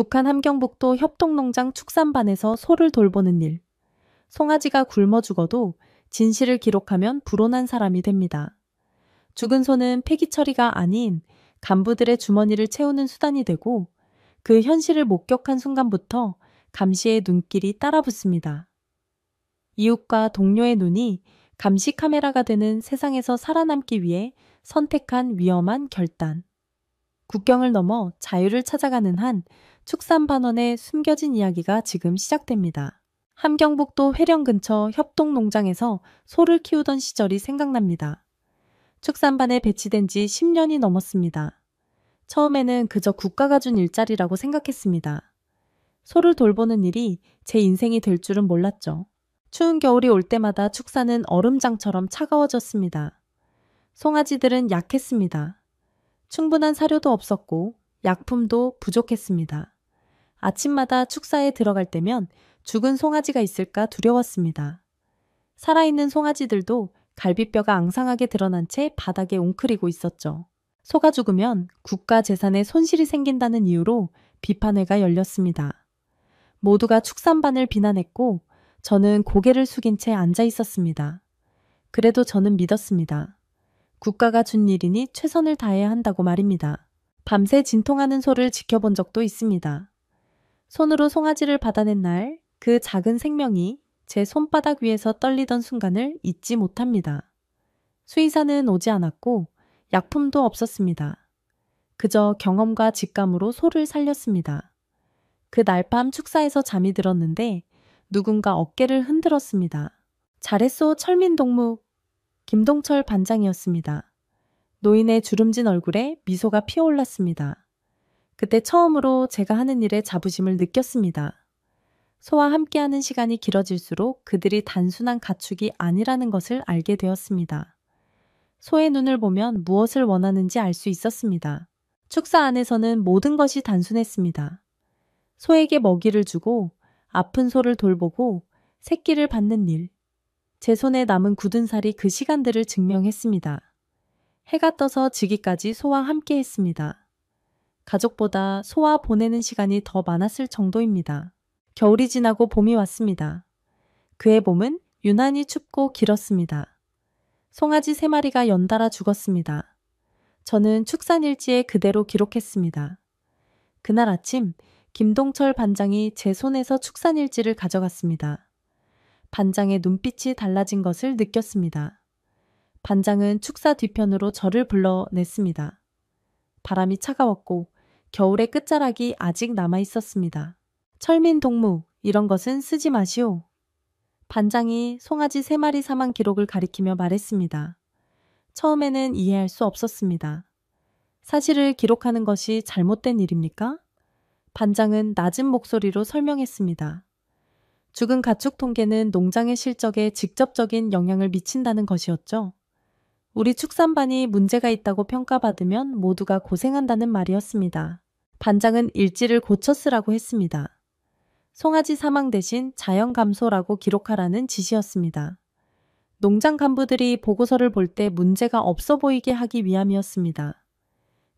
북한 함경북도 협동농장 축산반에서 소를 돌보는 일. 송아지가 굶어 죽어도 진실을 기록하면 불온한 사람이 됩니다. 죽은 소는 폐기 처리가 아닌 간부들의 주머니를 채우는 수단이 되고 그 현실을 목격한 순간부터 감시의 눈길이 따라붙습니다. 이웃과 동료의 눈이 감시 카메라가 되는 세상에서 살아남기 위해 선택한 위험한 결단. 국경을 넘어 자유를 찾아가는 한 축산반원의 숨겨진 이야기가 지금 시작됩니다. 함경북도 회령 근처 협동농장에서 소를 키우던 시절이 생각납니다. 축산반에 배치된 지 10년이 넘었습니다. 처음에는 그저 국가가 준 일자리라고 생각했습니다. 소를 돌보는 일이 제 인생이 될 줄은 몰랐죠. 추운 겨울이 올 때마다 축사는 얼음장처럼 차가워졌습니다. 송아지들은 약했습니다. 충분한 사료도 없었고 약품도 부족했습니다. 아침마다 축사에 들어갈 때면 죽은 송아지가 있을까 두려웠습니다. 살아있는 송아지들도 갈비뼈가 앙상하게 드러난 채 바닥에 웅크리고 있었죠. 소가 죽으면 국가 재산에 손실이 생긴다는 이유로 비판회가 열렸습니다. 모두가 축산반을 비난했고 저는 고개를 숙인 채 앉아 있었습니다. 그래도 저는 믿었습니다. 국가가 준 일이니 최선을 다해야 한다고 말입니다. 밤새 진통하는 소를 지켜본 적도 있습니다. 손으로 송아지를 받아낸 날, 그 작은 생명이 제 손바닥 위에서 떨리던 순간을 잊지 못합니다. 수의사는 오지 않았고 약품도 없었습니다. 그저 경험과 직감으로 소를 살렸습니다. 그 날 밤 축사에서 잠이 들었는데 누군가 어깨를 흔들었습니다. 잘했소 철민동무. 김동철 반장이었습니다. 노인의 주름진 얼굴에 미소가 피어올랐습니다. 그때 처음으로 제가 하는 일에 자부심을 느꼈습니다. 소와 함께하는 시간이 길어질수록 그들이 단순한 가축이 아니라는 것을 알게 되었습니다. 소의 눈을 보면 무엇을 원하는지 알 수 있었습니다. 축사 안에서는 모든 것이 단순했습니다. 소에게 먹이를 주고 아픈 소를 돌보고 새끼를 받는 일. 제 손에 남은 굳은 살이 그 시간들을 증명했습니다. 해가 떠서 지기까지 소와 함께 했습니다. 가족보다 소와 보내는 시간이 더 많았을 정도입니다. 겨울이 지나고 봄이 왔습니다. 그해 봄은 유난히 춥고 길었습니다. 송아지 3마리가 연달아 죽었습니다. 저는 축산일지에 그대로 기록했습니다. 그날 아침 김동철 반장이 제 손에서 축산일지를 가져갔습니다. 반장의 눈빛이 달라진 것을 느꼈습니다. 반장은 축사 뒤편으로 저를 불러냈습니다. 바람이 차가웠고 겨울의 끝자락이 아직 남아 있었습니다. 철민 동무, 이런 것은 쓰지 마시오. 반장이 송아지 3마리 사망 기록을 가리키며 말했습니다. 처음에는 이해할 수 없었습니다. 사실을 기록하는 것이 잘못된 일입니까? 반장은 낮은 목소리로 설명했습니다. 죽은 가축 통계는 농장의 실적에 직접적인 영향을 미친다는 것이었죠. 우리 축산반이 문제가 있다고 평가받으면 모두가 고생한다는 말이었습니다. 반장은 일지를 고쳐 쓰라고 했습니다. 송아지 사망 대신 자연 감소라고 기록하라는 지시였습니다. 농장 간부들이 보고서를 볼 때 문제가 없어 보이게 하기 위함이었습니다.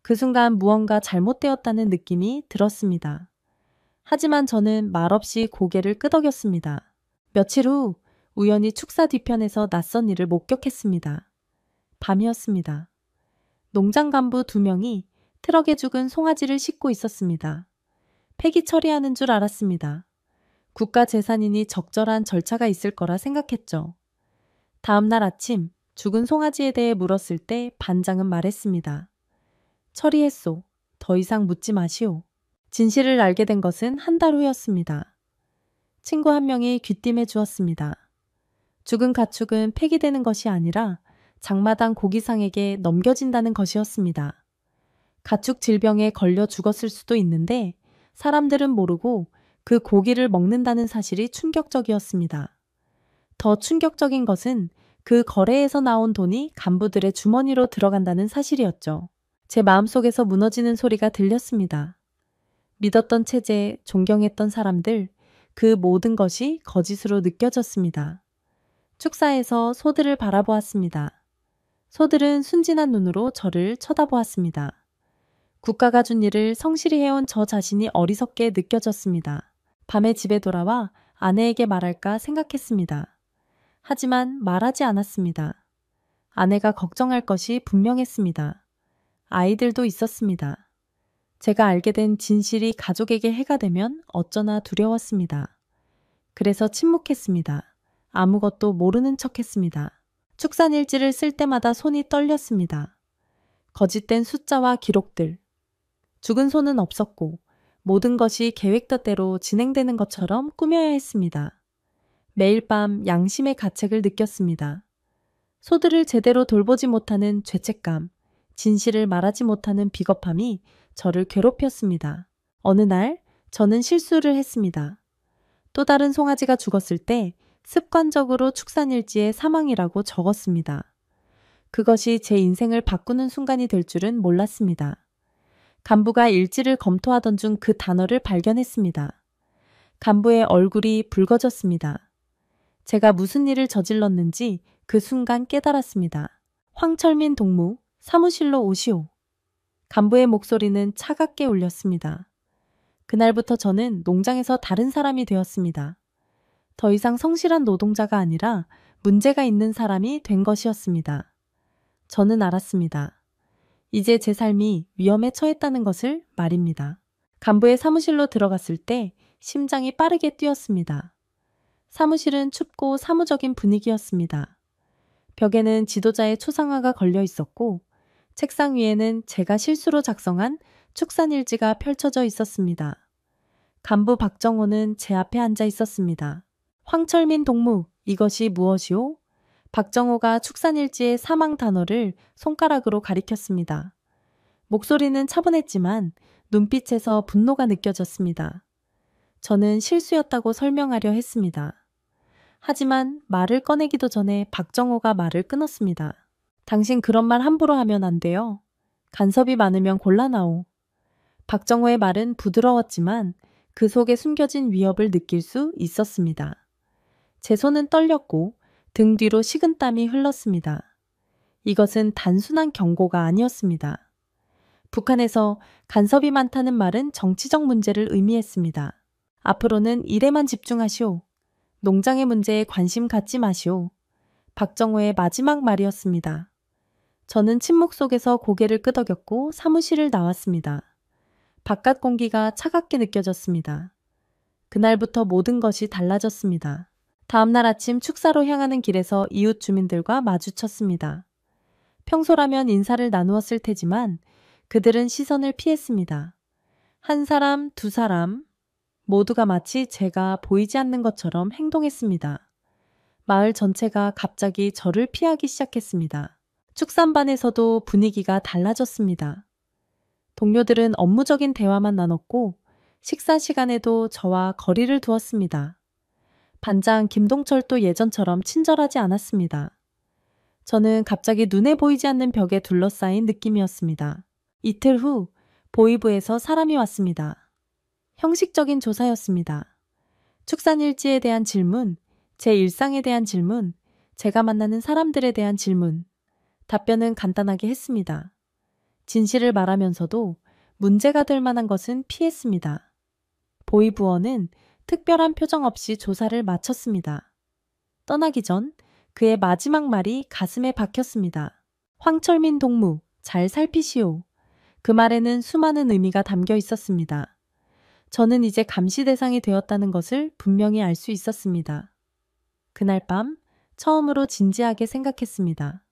그 순간 무언가 잘못되었다는 느낌이 들었습니다. 하지만 저는 말없이 고개를 끄덕였습니다. 며칠 후 우연히 축사 뒤편에서 낯선 일을 목격했습니다. 밤이었습니다. 농장 간부 2명이 트럭에 죽은 송아지를 싣고 있었습니다. 폐기 처리하는 줄 알았습니다. 국가 재산이니 적절한 절차가 있을 거라 생각했죠. 다음 날 아침 죽은 송아지에 대해 물었을 때 반장은 말했습니다. 처리했소. 더 이상 묻지 마시오. 진실을 알게 된 것은 한 달 후였습니다. 친구 한 명이 귀띔해 주었습니다. 죽은 가축은 폐기되는 것이 아니라 장마당 고기상에게 넘겨진다는 것이었습니다. 가축 질병에 걸려 죽었을 수도 있는데 사람들은 모르고 그 고기를 먹는다는 사실이 충격적이었습니다. 더 충격적인 것은 그 거래에서 나온 돈이 간부들의 주머니로 들어간다는 사실이었죠. 제 마음속에서 무너지는 소리가 들렸습니다. 믿었던 체제, 존경했던 사람들, 그 모든 것이 거짓으로 느껴졌습니다. 축사에서 소들을 바라보았습니다. 소들은 순진한 눈으로 저를 쳐다보았습니다. 국가가 준 일을 성실히 해온 저 자신이 어리석게 느껴졌습니다. 밤에 집에 돌아와 아내에게 말할까 생각했습니다. 하지만 말하지 않았습니다. 아내가 걱정할 것이 분명했습니다. 아이들도 있었습니다. 제가 알게 된 진실이 가족에게 해가 되면 어쩌나 두려웠습니다. 그래서 침묵했습니다. 아무것도 모르는 척했습니다. 축산일지를 쓸 때마다 손이 떨렸습니다. 거짓된 숫자와 기록들. 죽은 손은 없었고 모든 것이 계획대로 진행되는 것처럼 꾸며야 했습니다. 매일 밤 양심의 가책을 느꼈습니다. 소들을 제대로 돌보지 못하는 죄책감, 진실을 말하지 못하는 비겁함이 저를 괴롭혔습니다. 어느 날 저는 실수를 했습니다. 또 다른 송아지가 죽었을 때 습관적으로 축산일지에 사망이라고 적었습니다. 그것이 제 인생을 바꾸는 순간이 될 줄은 몰랐습니다. 간부가 일지를 검토하던 중 그 단어를 발견했습니다. 간부의 얼굴이 붉어졌습니다. 제가 무슨 일을 저질렀는지 그 순간 깨달았습니다. 황철민 동무, 사무실로 오시오. 간부의 목소리는 차갑게 울렸습니다. 그날부터 저는 농장에서 다른 사람이 되었습니다. 더 이상 성실한 노동자가 아니라 문제가 있는 사람이 된 것이었습니다. 저는 알았습니다. 이제 제 삶이 위험에 처했다는 것을 말입니다. 간부의 사무실로 들어갔을 때 심장이 빠르게 뛰었습니다. 사무실은 춥고 사무적인 분위기였습니다. 벽에는 지도자의 초상화가 걸려 있었고 책상 위에는 제가 실수로 작성한 축산일지가 펼쳐져 있었습니다. 간부 박정호는 제 앞에 앉아 있었습니다. 황철민 동무, 이것이 무엇이오? 박정호가 축산일지의 사망 단어를 손가락으로 가리켰습니다. 목소리는 차분했지만 눈빛에서 분노가 느껴졌습니다. 저는 실수였다고 설명하려 했습니다. 하지만 말을 꺼내기도 전에 박정호가 말을 끊었습니다. 당신 그런 말 함부로 하면 안 돼요. 간섭이 많으면 곤란하오. 박정호의 말은 부드러웠지만 그 속에 숨겨진 위협을 느낄 수 있었습니다. 제 손은 떨렸고 등 뒤로 식은땀이 흘렀습니다. 이것은 단순한 경고가 아니었습니다. 북한에서 간섭이 많다는 말은 정치적 문제를 의미했습니다. 앞으로는 일에만 집중하시오. 농장의 문제에 관심 갖지 마시오. 박정호의 마지막 말이었습니다. 저는 침묵 속에서 고개를 끄덕였고 사무실을 나왔습니다. 바깥 공기가 차갑게 느껴졌습니다. 그날부터 모든 것이 달라졌습니다. 다음날 아침 축사로 향하는 길에서 이웃 주민들과 마주쳤습니다. 평소라면 인사를 나누었을 테지만 그들은 시선을 피했습니다. 한 사람, 두 사람, 모두가 마치 제가 보이지 않는 것처럼 행동했습니다. 마을 전체가 갑자기 저를 피하기 시작했습니다. 축산반에서도 분위기가 달라졌습니다. 동료들은 업무적인 대화만 나눴고 식사 시간에도 저와 거리를 두었습니다. 반장 김동철도 예전처럼 친절하지 않았습니다. 저는 갑자기 눈에 보이지 않는 벽에 둘러싸인 느낌이었습니다. 이틀 후 보이부에서 사람이 왔습니다. 형식적인 조사였습니다. 축산일지에 대한 질문, 제 일상에 대한 질문, 제가 만나는 사람들에 대한 질문, 답변은 간단하게 했습니다. 진실을 말하면서도 문제가 될 만한 것은 피했습니다. 보이부원은 특별한 표정 없이 조사를 마쳤습니다. 떠나기 전 그의 마지막 말이 가슴에 박혔습니다. 황철민 동무, 잘 살피시오. 그 말에는 수많은 의미가 담겨 있었습니다. 저는 이제 감시 대상이 되었다는 것을 분명히 알 수 있었습니다. 그날 밤 처음으로 진지하게 생각했습니다.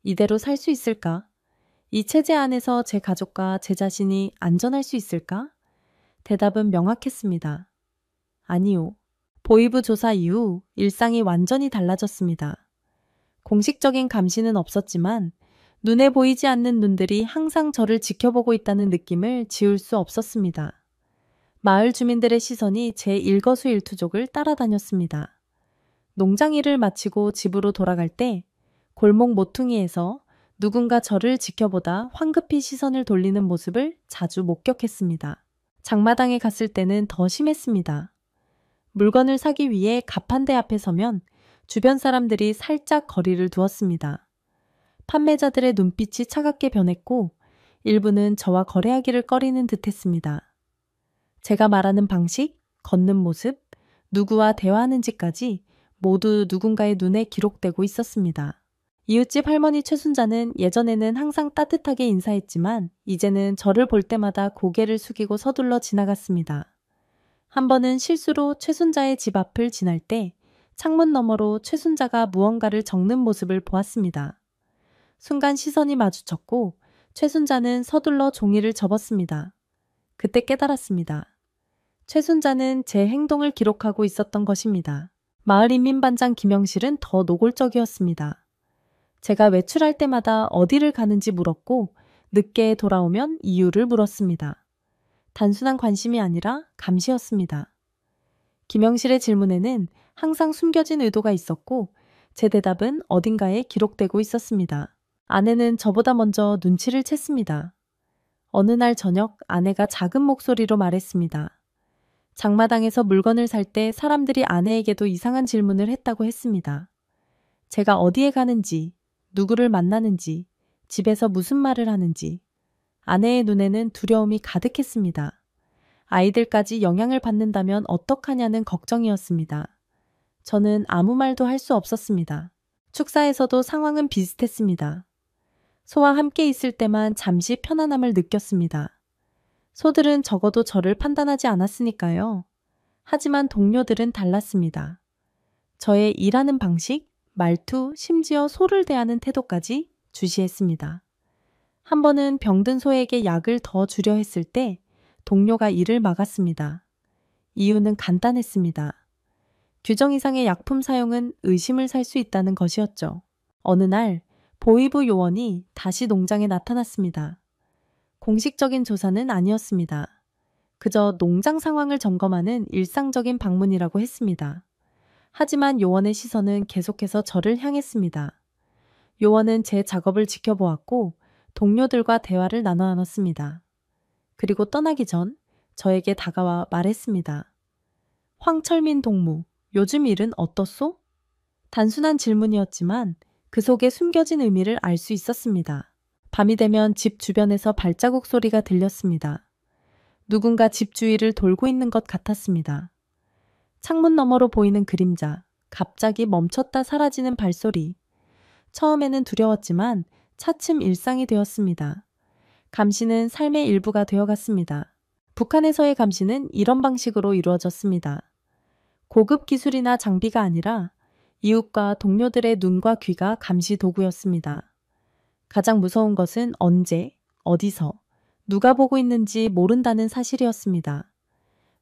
이대로 살 수 있을까? 이 체제 안에서 제 가족과 제 자신이 안전할 수 있을까? 대답은 명확했습니다. 아니요. 보이부 조사 이후 일상이 완전히 달라졌습니다. 공식적인 감시는 없었지만 눈에 보이지 않는 눈들이 항상 저를 지켜보고 있다는 느낌을 지울 수 없었습니다. 마을 주민들의 시선이 제 일거수일투족을 따라다녔습니다. 농장 일을 마치고 집으로 돌아갈 때 골목 모퉁이에서 누군가 저를 지켜보다 황급히 시선을 돌리는 모습을 자주 목격했습니다. 장마당에 갔을 때는 더 심했습니다. 물건을 사기 위해 가판대 앞에 서면 주변 사람들이 살짝 거리를 두었습니다. 판매자들의 눈빛이 차갑게 변했고 일부는 저와 거래하기를 꺼리는 듯했습니다. 제가 말하는 방식, 걷는 모습, 누구와 대화하는지까지 모두 누군가의 눈에 기록되고 있었습니다. 이웃집 할머니 최순자는 예전에는 항상 따뜻하게 인사했지만 이제는 저를 볼 때마다 고개를 숙이고 서둘러 지나갔습니다. 한 번은 실수로 최순자의 집 앞을 지날 때 창문 너머로 최순자가 무언가를 적는 모습을 보았습니다. 순간 시선이 마주쳤고 최순자는 서둘러 종이를 접었습니다. 그때 깨달았습니다. 최순자는 제 행동을 기록하고 있었던 것입니다. 마을인민반장 김영실은 더 노골적이었습니다. 제가 외출할 때마다 어디를 가는지 물었고 늦게 돌아오면 이유를 물었습니다. 단순한 관심이 아니라 감시였습니다. 김영실의 질문에는 항상 숨겨진 의도가 있었고 제 대답은 어딘가에 기록되고 있었습니다. 아내는 저보다 먼저 눈치를 챘습니다. 어느 날 저녁 아내가 작은 목소리로 말했습니다. 장마당에서 물건을 살 때 사람들이 아내에게도 이상한 질문을 했다고 했습니다. 제가 어디에 가는지, 누구를 만나는지, 집에서 무슨 말을 하는지. 아내의 눈에는 두려움이 가득했습니다. 아이들까지 영향을 받는다면 어떡하냐는 걱정이었습니다. 저는 아무 말도 할 수 없었습니다. 축사에서도 상황은 비슷했습니다. 소와 함께 있을 때만 잠시 편안함을 느꼈습니다. 소들은 적어도 저를 판단하지 않았으니까요. 하지만 동료들은 달랐습니다. 저의 일하는 방식, 말투, 심지어 소를 대하는 태도까지 주시했습니다. 한 번은 병든 소에게 약을 더 주려 했을 때 동료가 이를 막았습니다. 이유는 간단했습니다. 규정 이상의 약품 사용은 의심을 살 수 있다는 것이었죠. 어느 날 보이부 요원이 다시 농장에 나타났습니다. 공식적인 조사는 아니었습니다. 그저 농장 상황을 점검하는 일상적인 방문이라고 했습니다. 하지만 요원의 시선은 계속해서 저를 향했습니다. 요원은 제 작업을 지켜보았고 동료들과 대화를 나눴습니다. 그리고 떠나기 전 저에게 다가와 말했습니다. 황철민 동무, 요즘 일은 어떻소? 단순한 질문이었지만 그 속에 숨겨진 의미를 알 수 있었습니다. 밤이 되면 집 주변에서 발자국 소리가 들렸습니다. 누군가 집 주위를 돌고 있는 것 같았습니다. 창문 너머로 보이는 그림자, 갑자기 멈췄다 사라지는 발소리. 처음에는 두려웠지만 차츰 일상이 되었습니다. 감시는 삶의 일부가 되어갔습니다. 북한에서의 감시는 이런 방식으로 이루어졌습니다. 고급 기술이나 장비가 아니라 이웃과 동료들의 눈과 귀가 감시 도구였습니다. 가장 무서운 것은 언제, 어디서, 누가 보고 있는지 모른다는 사실이었습니다.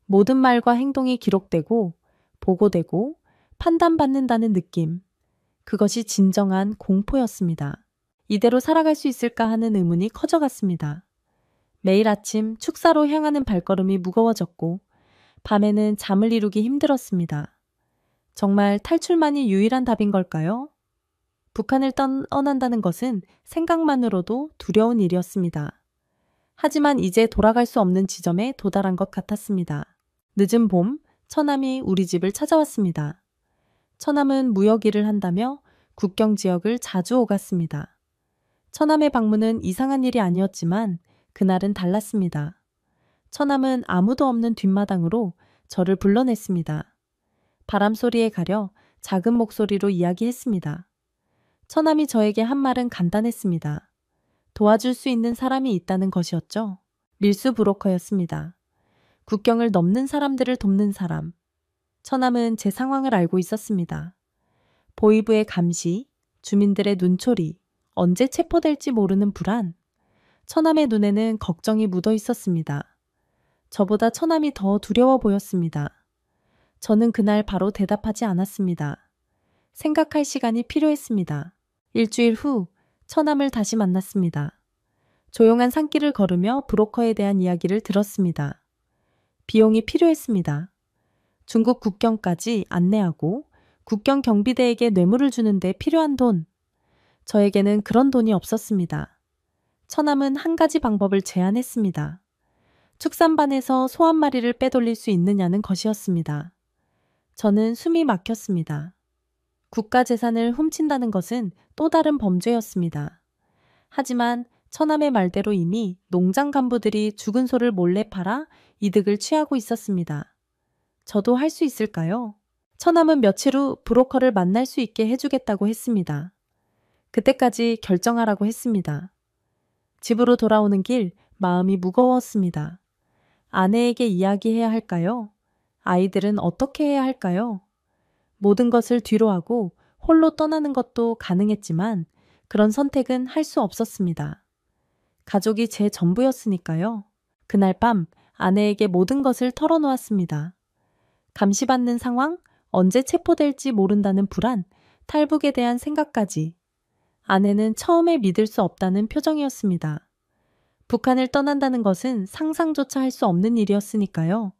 모든 말과 행동이 기록되고, 보고되고, 판단받는다는 느낌. 그것이 진정한 공포였습니다. 이대로 살아갈 수 있을까 하는 의문이 커져갔습니다. 매일 아침 축사로 향하는 발걸음이 무거워졌고, 밤에는 잠을 이루기 힘들었습니다. 정말 탈출만이 유일한 답인 걸까요? 북한을 떠난다는 것은 생각만으로도 두려운 일이었습니다. 하지만 이제 돌아갈 수 없는 지점에 도달한 것 같았습니다. 늦은 봄, 처남이 우리 집을 찾아왔습니다. 처남은 무역 일을 한다며 국경 지역을 자주 오갔습니다. 처남의 방문은 이상한 일이 아니었지만 그날은 달랐습니다. 처남은 아무도 없는 뒷마당으로 저를 불러냈습니다. 바람소리에 가려 작은 목소리로 이야기했습니다. 처남이 저에게 한 말은 간단했습니다. 도와줄 수 있는 사람이 있다는 것이었죠. 밀수 브로커였습니다. 국경을 넘는 사람들을 돕는 사람. 처남은 제 상황을 알고 있었습니다. 보이부의 감시, 주민들의 눈초리, 언제 체포될지 모르는 불안. 처남의 눈에는 걱정이 묻어 있었습니다. 저보다 처남이 더 두려워 보였습니다. 저는 그날 바로 대답하지 않았습니다. 생각할 시간이 필요했습니다. 일주일 후 처남을 다시 만났습니다. 조용한 산길을 걸으며 브로커에 대한 이야기를 들었습니다. 비용이 필요했습니다. 중국 국경까지 안내하고 국경 경비대에게 뇌물을 주는데 필요한 돈. 저에게는 그런 돈이 없었습니다. 처남은 한 가지 방법을 제안했습니다. 축산반에서 소 한 마리를 빼돌릴 수 있느냐는 것이었습니다. 저는 숨이 막혔습니다. 국가 재산을 훔친다는 것은 또 다른 범죄였습니다. 하지만 처남의 말대로 이미 농장 간부들이 죽은 소를 몰래 팔아 이득을 취하고 있었습니다. 저도 할 수 있을까요? 처남은 며칠 후 브로커를 만날 수 있게 해주겠다고 했습니다. 그때까지 결정하라고 했습니다. 집으로 돌아오는 길 마음이 무거웠습니다. 아내에게 이야기해야 할까요? 아이들은 어떻게 해야 할까요? 모든 것을 뒤로하고 홀로 떠나는 것도 가능했지만 그런 선택은 할 수 없었습니다. 가족이 제 전부였으니까요. 그날 밤 아내에게 모든 것을 털어놓았습니다. 감시받는 상황, 언제 체포될지 모른다는 불안, 탈북에 대한 생각까지. 아내는 처음에 믿을 수 없다는 표정이었습니다. 북한을 떠난다는 것은 상상조차 할 수 없는 일이었으니까요.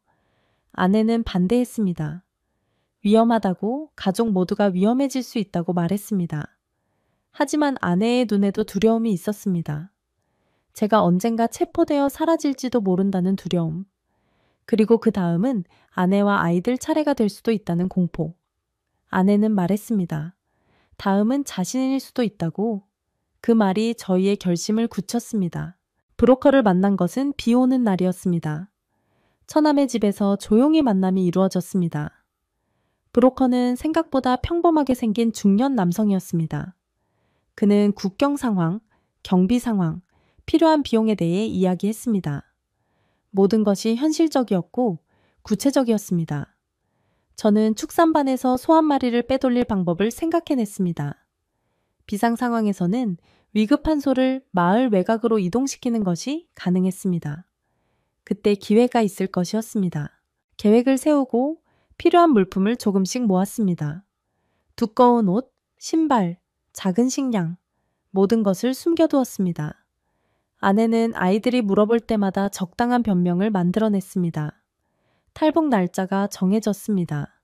아내는 반대했습니다. 위험하다고, 가족 모두가 위험해질 수 있다고 말했습니다. 하지만 아내의 눈에도 두려움이 있었습니다. 제가 언젠가 체포되어 사라질지도 모른다는 두려움. 그리고 그 다음은 아내와 아이들 차례가 될 수도 있다는 공포. 아내는 말했습니다. 다음은 자신일 수도 있다고. 그 말이 저희의 결심을 굳혔습니다. 브로커를 만난 것은 비 오는 날이었습니다. 처남의 집에서 조용히 만남이 이루어졌습니다. 브로커는 생각보다 평범하게 생긴 중년 남성이었습니다. 그는 국경 상황, 경비 상황, 필요한 비용에 대해 이야기했습니다. 모든 것이 현실적이었고 구체적이었습니다. 저는 축산반에서 소 한 마리를 빼돌릴 방법을 생각해냈습니다. 비상 상황에서는 위급한 소를 마을 외곽으로 이동시키는 것이 가능했습니다. 그때 기회가 있을 것이었습니다. 계획을 세우고 필요한 물품을 조금씩 모았습니다. 두꺼운 옷, 신발, 작은 식량, 모든 것을 숨겨두었습니다. 아내는 아이들이 물어볼 때마다 적당한 변명을 만들어냈습니다. 탈북 날짜가 정해졌습니다.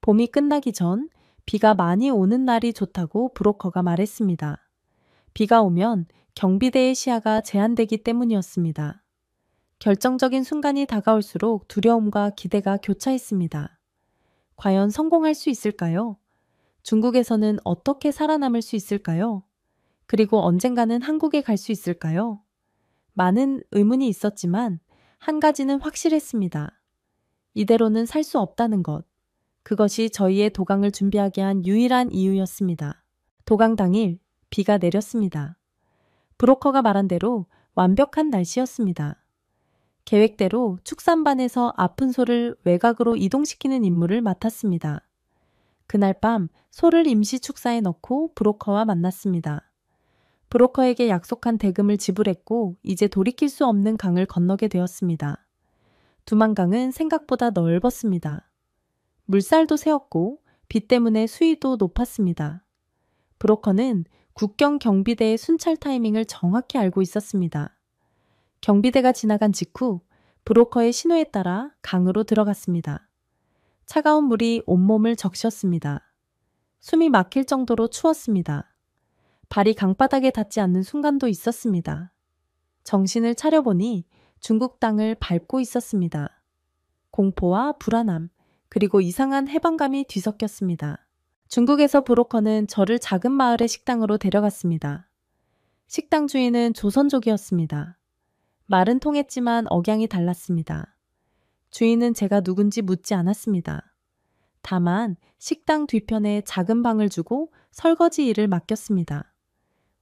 봄이 끝나기 전 비가 많이 오는 날이 좋다고 브로커가 말했습니다. 비가 오면 경비대의 시야가 제한되기 때문이었습니다. 결정적인 순간이 다가올수록 두려움과 기대가 교차했습니다. 과연 성공할 수 있을까요? 중국에서는 어떻게 살아남을 수 있을까요? 그리고 언젠가는 한국에 갈 수 있을까요? 많은 의문이 있었지만 한 가지는 확실했습니다. 이대로는 살 수 없다는 것. 그것이 저희의 도강을 준비하게 한 유일한 이유였습니다. 도강 당일 비가 내렸습니다. 브로커가 말한 대로 완벽한 날씨였습니다. 계획대로 축산반에서 아픈 소를 외곽으로 이동시키는 임무를 맡았습니다. 그날 밤 소를 임시 축사에 넣고 브로커와 만났습니다. 브로커에게 약속한 대금을 지불했고 이제 돌이킬 수 없는 강을 건너게 되었습니다. 두만강은 생각보다 넓었습니다. 물살도 세었고 비 때문에 수위도 높았습니다. 브로커는 국경 경비대의 순찰 타이밍을 정확히 알고 있었습니다. 경비대가 지나간 직후 브로커의 신호에 따라 강으로 들어갔습니다. 차가운 물이 온몸을 적셨습니다. 숨이 막힐 정도로 추웠습니다. 발이 강바닥에 닿지 않는 순간도 있었습니다. 정신을 차려보니 중국 땅을 밟고 있었습니다. 공포와 불안함, 그리고 이상한 해방감이 뒤섞였습니다. 중국에서 브로커는 저를 작은 마을의 식당으로 데려갔습니다. 식당 주인은 조선족이었습니다. 말은 통했지만 억양이 달랐습니다. 주인은 제가 누군지 묻지 않았습니다. 다만 식당 뒤편에 작은 방을 주고 설거지 일을 맡겼습니다.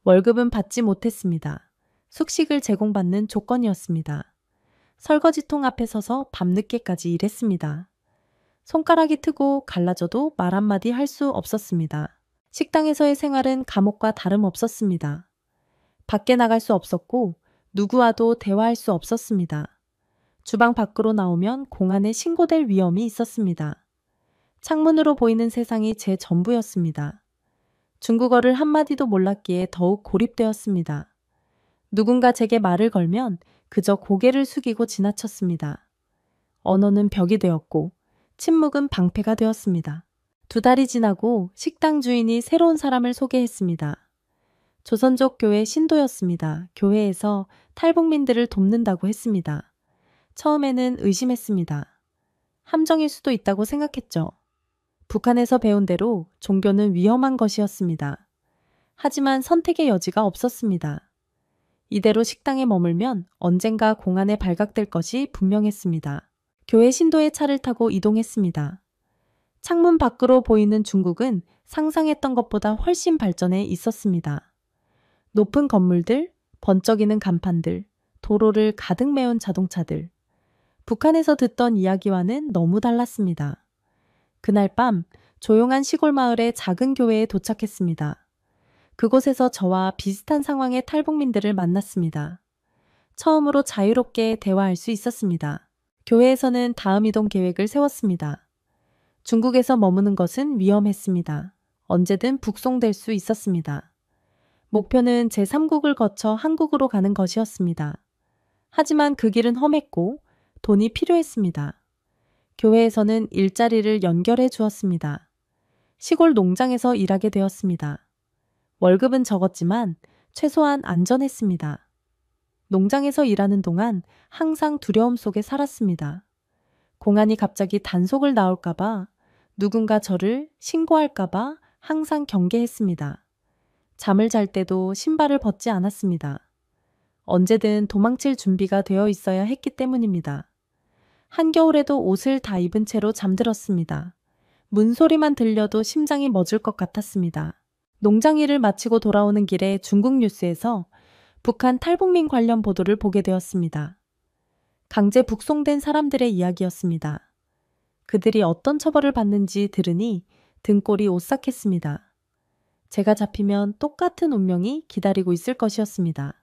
월급은 받지 못했습니다. 숙식을 제공받는 조건이었습니다. 설거지통 앞에 서서 밤늦게까지 일했습니다. 손가락이 트고 갈라져도 말 한마디 할 수 없었습니다. 식당에서의 생활은 감옥과 다름없었습니다. 밖에 나갈 수 없었고 누구와도 대화할 수 없었습니다. 주방 밖으로 나오면 공안에 신고될 위험이 있었습니다. 창문으로 보이는 세상이 제 전부였습니다. 중국어를 한마디도 몰랐기에 더욱 고립되었습니다. 누군가 제게 말을 걸면 그저 고개를 숙이고 지나쳤습니다. 언어는 벽이 되었고 침묵은 방패가 되었습니다. 2달이 지나고 식당 주인이 새로운 사람을 소개했습니다. 조선족 교회 신도였습니다. 교회에서 탈북민들을 돕는다고 했습니다. 처음에는 의심했습니다. 함정일 수도 있다고 생각했죠. 북한에서 배운 대로 종교는 위험한 것이었습니다. 하지만 선택의 여지가 없었습니다. 이대로 식당에 머물면 언젠가 공안에 발각될 것이 분명했습니다. 교회 신도의 차를 타고 이동했습니다. 창문 밖으로 보이는 중국은 상상했던 것보다 훨씬 발전해 있었습니다. 높은 건물들, 번쩍이는 간판들, 도로를 가득 메운 자동차들. 북한에서 듣던 이야기와는 너무 달랐습니다. 그날 밤 조용한 시골 마을의 작은 교회에 도착했습니다. 그곳에서 저와 비슷한 상황의 탈북민들을 만났습니다. 처음으로 자유롭게 대화할 수 있었습니다. 교회에서는 다음 이동 계획을 세웠습니다. 중국에서 머무는 것은 위험했습니다. 언제든 북송될 수 있었습니다. 목표는 제3국을 거쳐 한국으로 가는 것이었습니다. 하지만 그 길은 험했고 돈이 필요했습니다. 교회에서는 일자리를 연결해 주었습니다. 시골 농장에서 일하게 되었습니다. 월급은 적었지만 최소한 안전했습니다. 농장에서 일하는 동안 항상 두려움 속에 살았습니다. 공안이 갑자기 단속을 나올까봐, 누군가 저를 신고할까봐 항상 경계했습니다. 잠을 잘 때도 신발을 벗지 않았습니다. 언제든 도망칠 준비가 되어 있어야 했기 때문입니다. 한겨울에도 옷을 다 입은 채로 잠들었습니다. 문소리만 들려도 심장이 멎을 것 같았습니다. 농장 일을 마치고 돌아오는 길에 중국 뉴스에서 북한 탈북민 관련 보도를 보게 되었습니다. 강제 북송된 사람들의 이야기였습니다. 그들이 어떤 처벌을 받는지 들으니 등골이 오싹했습니다. 제가 잡히면 똑같은 운명이 기다리고 있을 것이었습니다.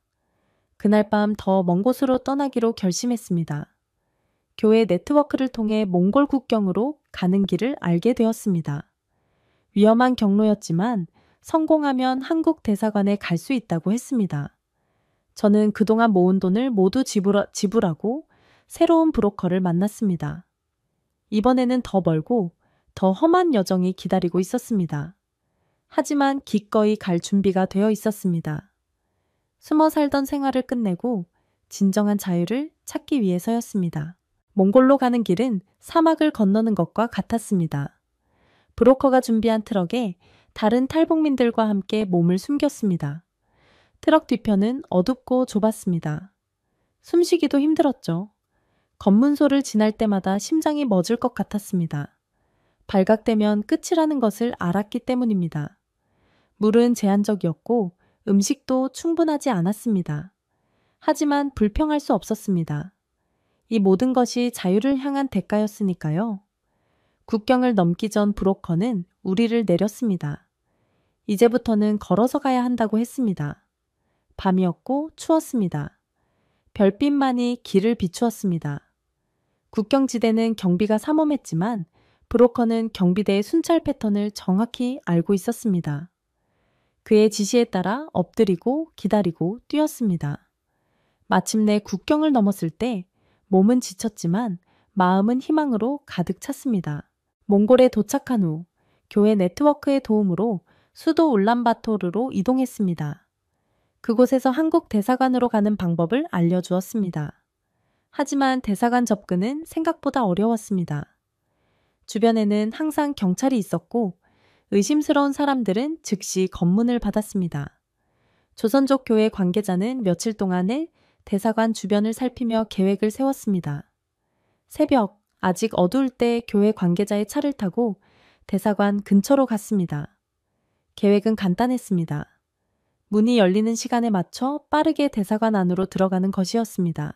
그날 밤 더 먼 곳으로 떠나기로 결심했습니다. 교회 네트워크를 통해 몽골 국경으로 가는 길을 알게 되었습니다. 위험한 경로였지만 성공하면 한국 대사관에 갈 수 있다고 했습니다. 저는 그동안 모은 돈을 모두 지불하고 새로운 브로커를 만났습니다. 이번에는 더 멀고 더 험한 여정이 기다리고 있었습니다. 하지만 기꺼이 갈 준비가 되어 있었습니다. 숨어 살던 생활을 끝내고 진정한 자유를 찾기 위해서였습니다. 몽골로 가는 길은 사막을 건너는 것과 같았습니다. 브로커가 준비한 트럭에 다른 탈북민들과 함께 몸을 숨겼습니다. 트럭 뒤편은 어둡고 좁았습니다. 숨쉬기도 힘들었죠. 검문소를 지날 때마다 심장이 멎을 것 같았습니다. 발각되면 끝이라는 것을 알았기 때문입니다. 물은 제한적이었고 음식도 충분하지 않았습니다. 하지만 불평할 수 없었습니다. 이 모든 것이 자유를 향한 대가였으니까요. 국경을 넘기 전 브로커는 우리를 내렸습니다. 이제부터는 걸어서 가야 한다고 했습니다. 밤이었고 추웠습니다. 별빛만이 길을 비추었습니다. 국경지대는 경비가 삼엄했지만 브로커는 경비대의 순찰 패턴을 정확히 알고 있었습니다. 그의 지시에 따라 엎드리고 기다리고 뛰었습니다. 마침내 국경을 넘었을 때 몸은 지쳤지만 마음은 희망으로 가득 찼습니다. 몽골에 도착한 후 교회 네트워크의 도움으로 수도 울란바토르로 이동했습니다. 그곳에서 한국 대사관으로 가는 방법을 알려주었습니다. 하지만 대사관 접근은 생각보다 어려웠습니다. 주변에는 항상 경찰이 있었고 의심스러운 사람들은 즉시 검문을 받았습니다. 조선족 교회 관계자는 며칠 동안을 대사관 주변을 살피며 계획을 세웠습니다. 새벽, 아직 어두울 때 교회 관계자의 차를 타고 대사관 근처로 갔습니다. 계획은 간단했습니다. 문이 열리는 시간에 맞춰 빠르게 대사관 안으로 들어가는 것이었습니다.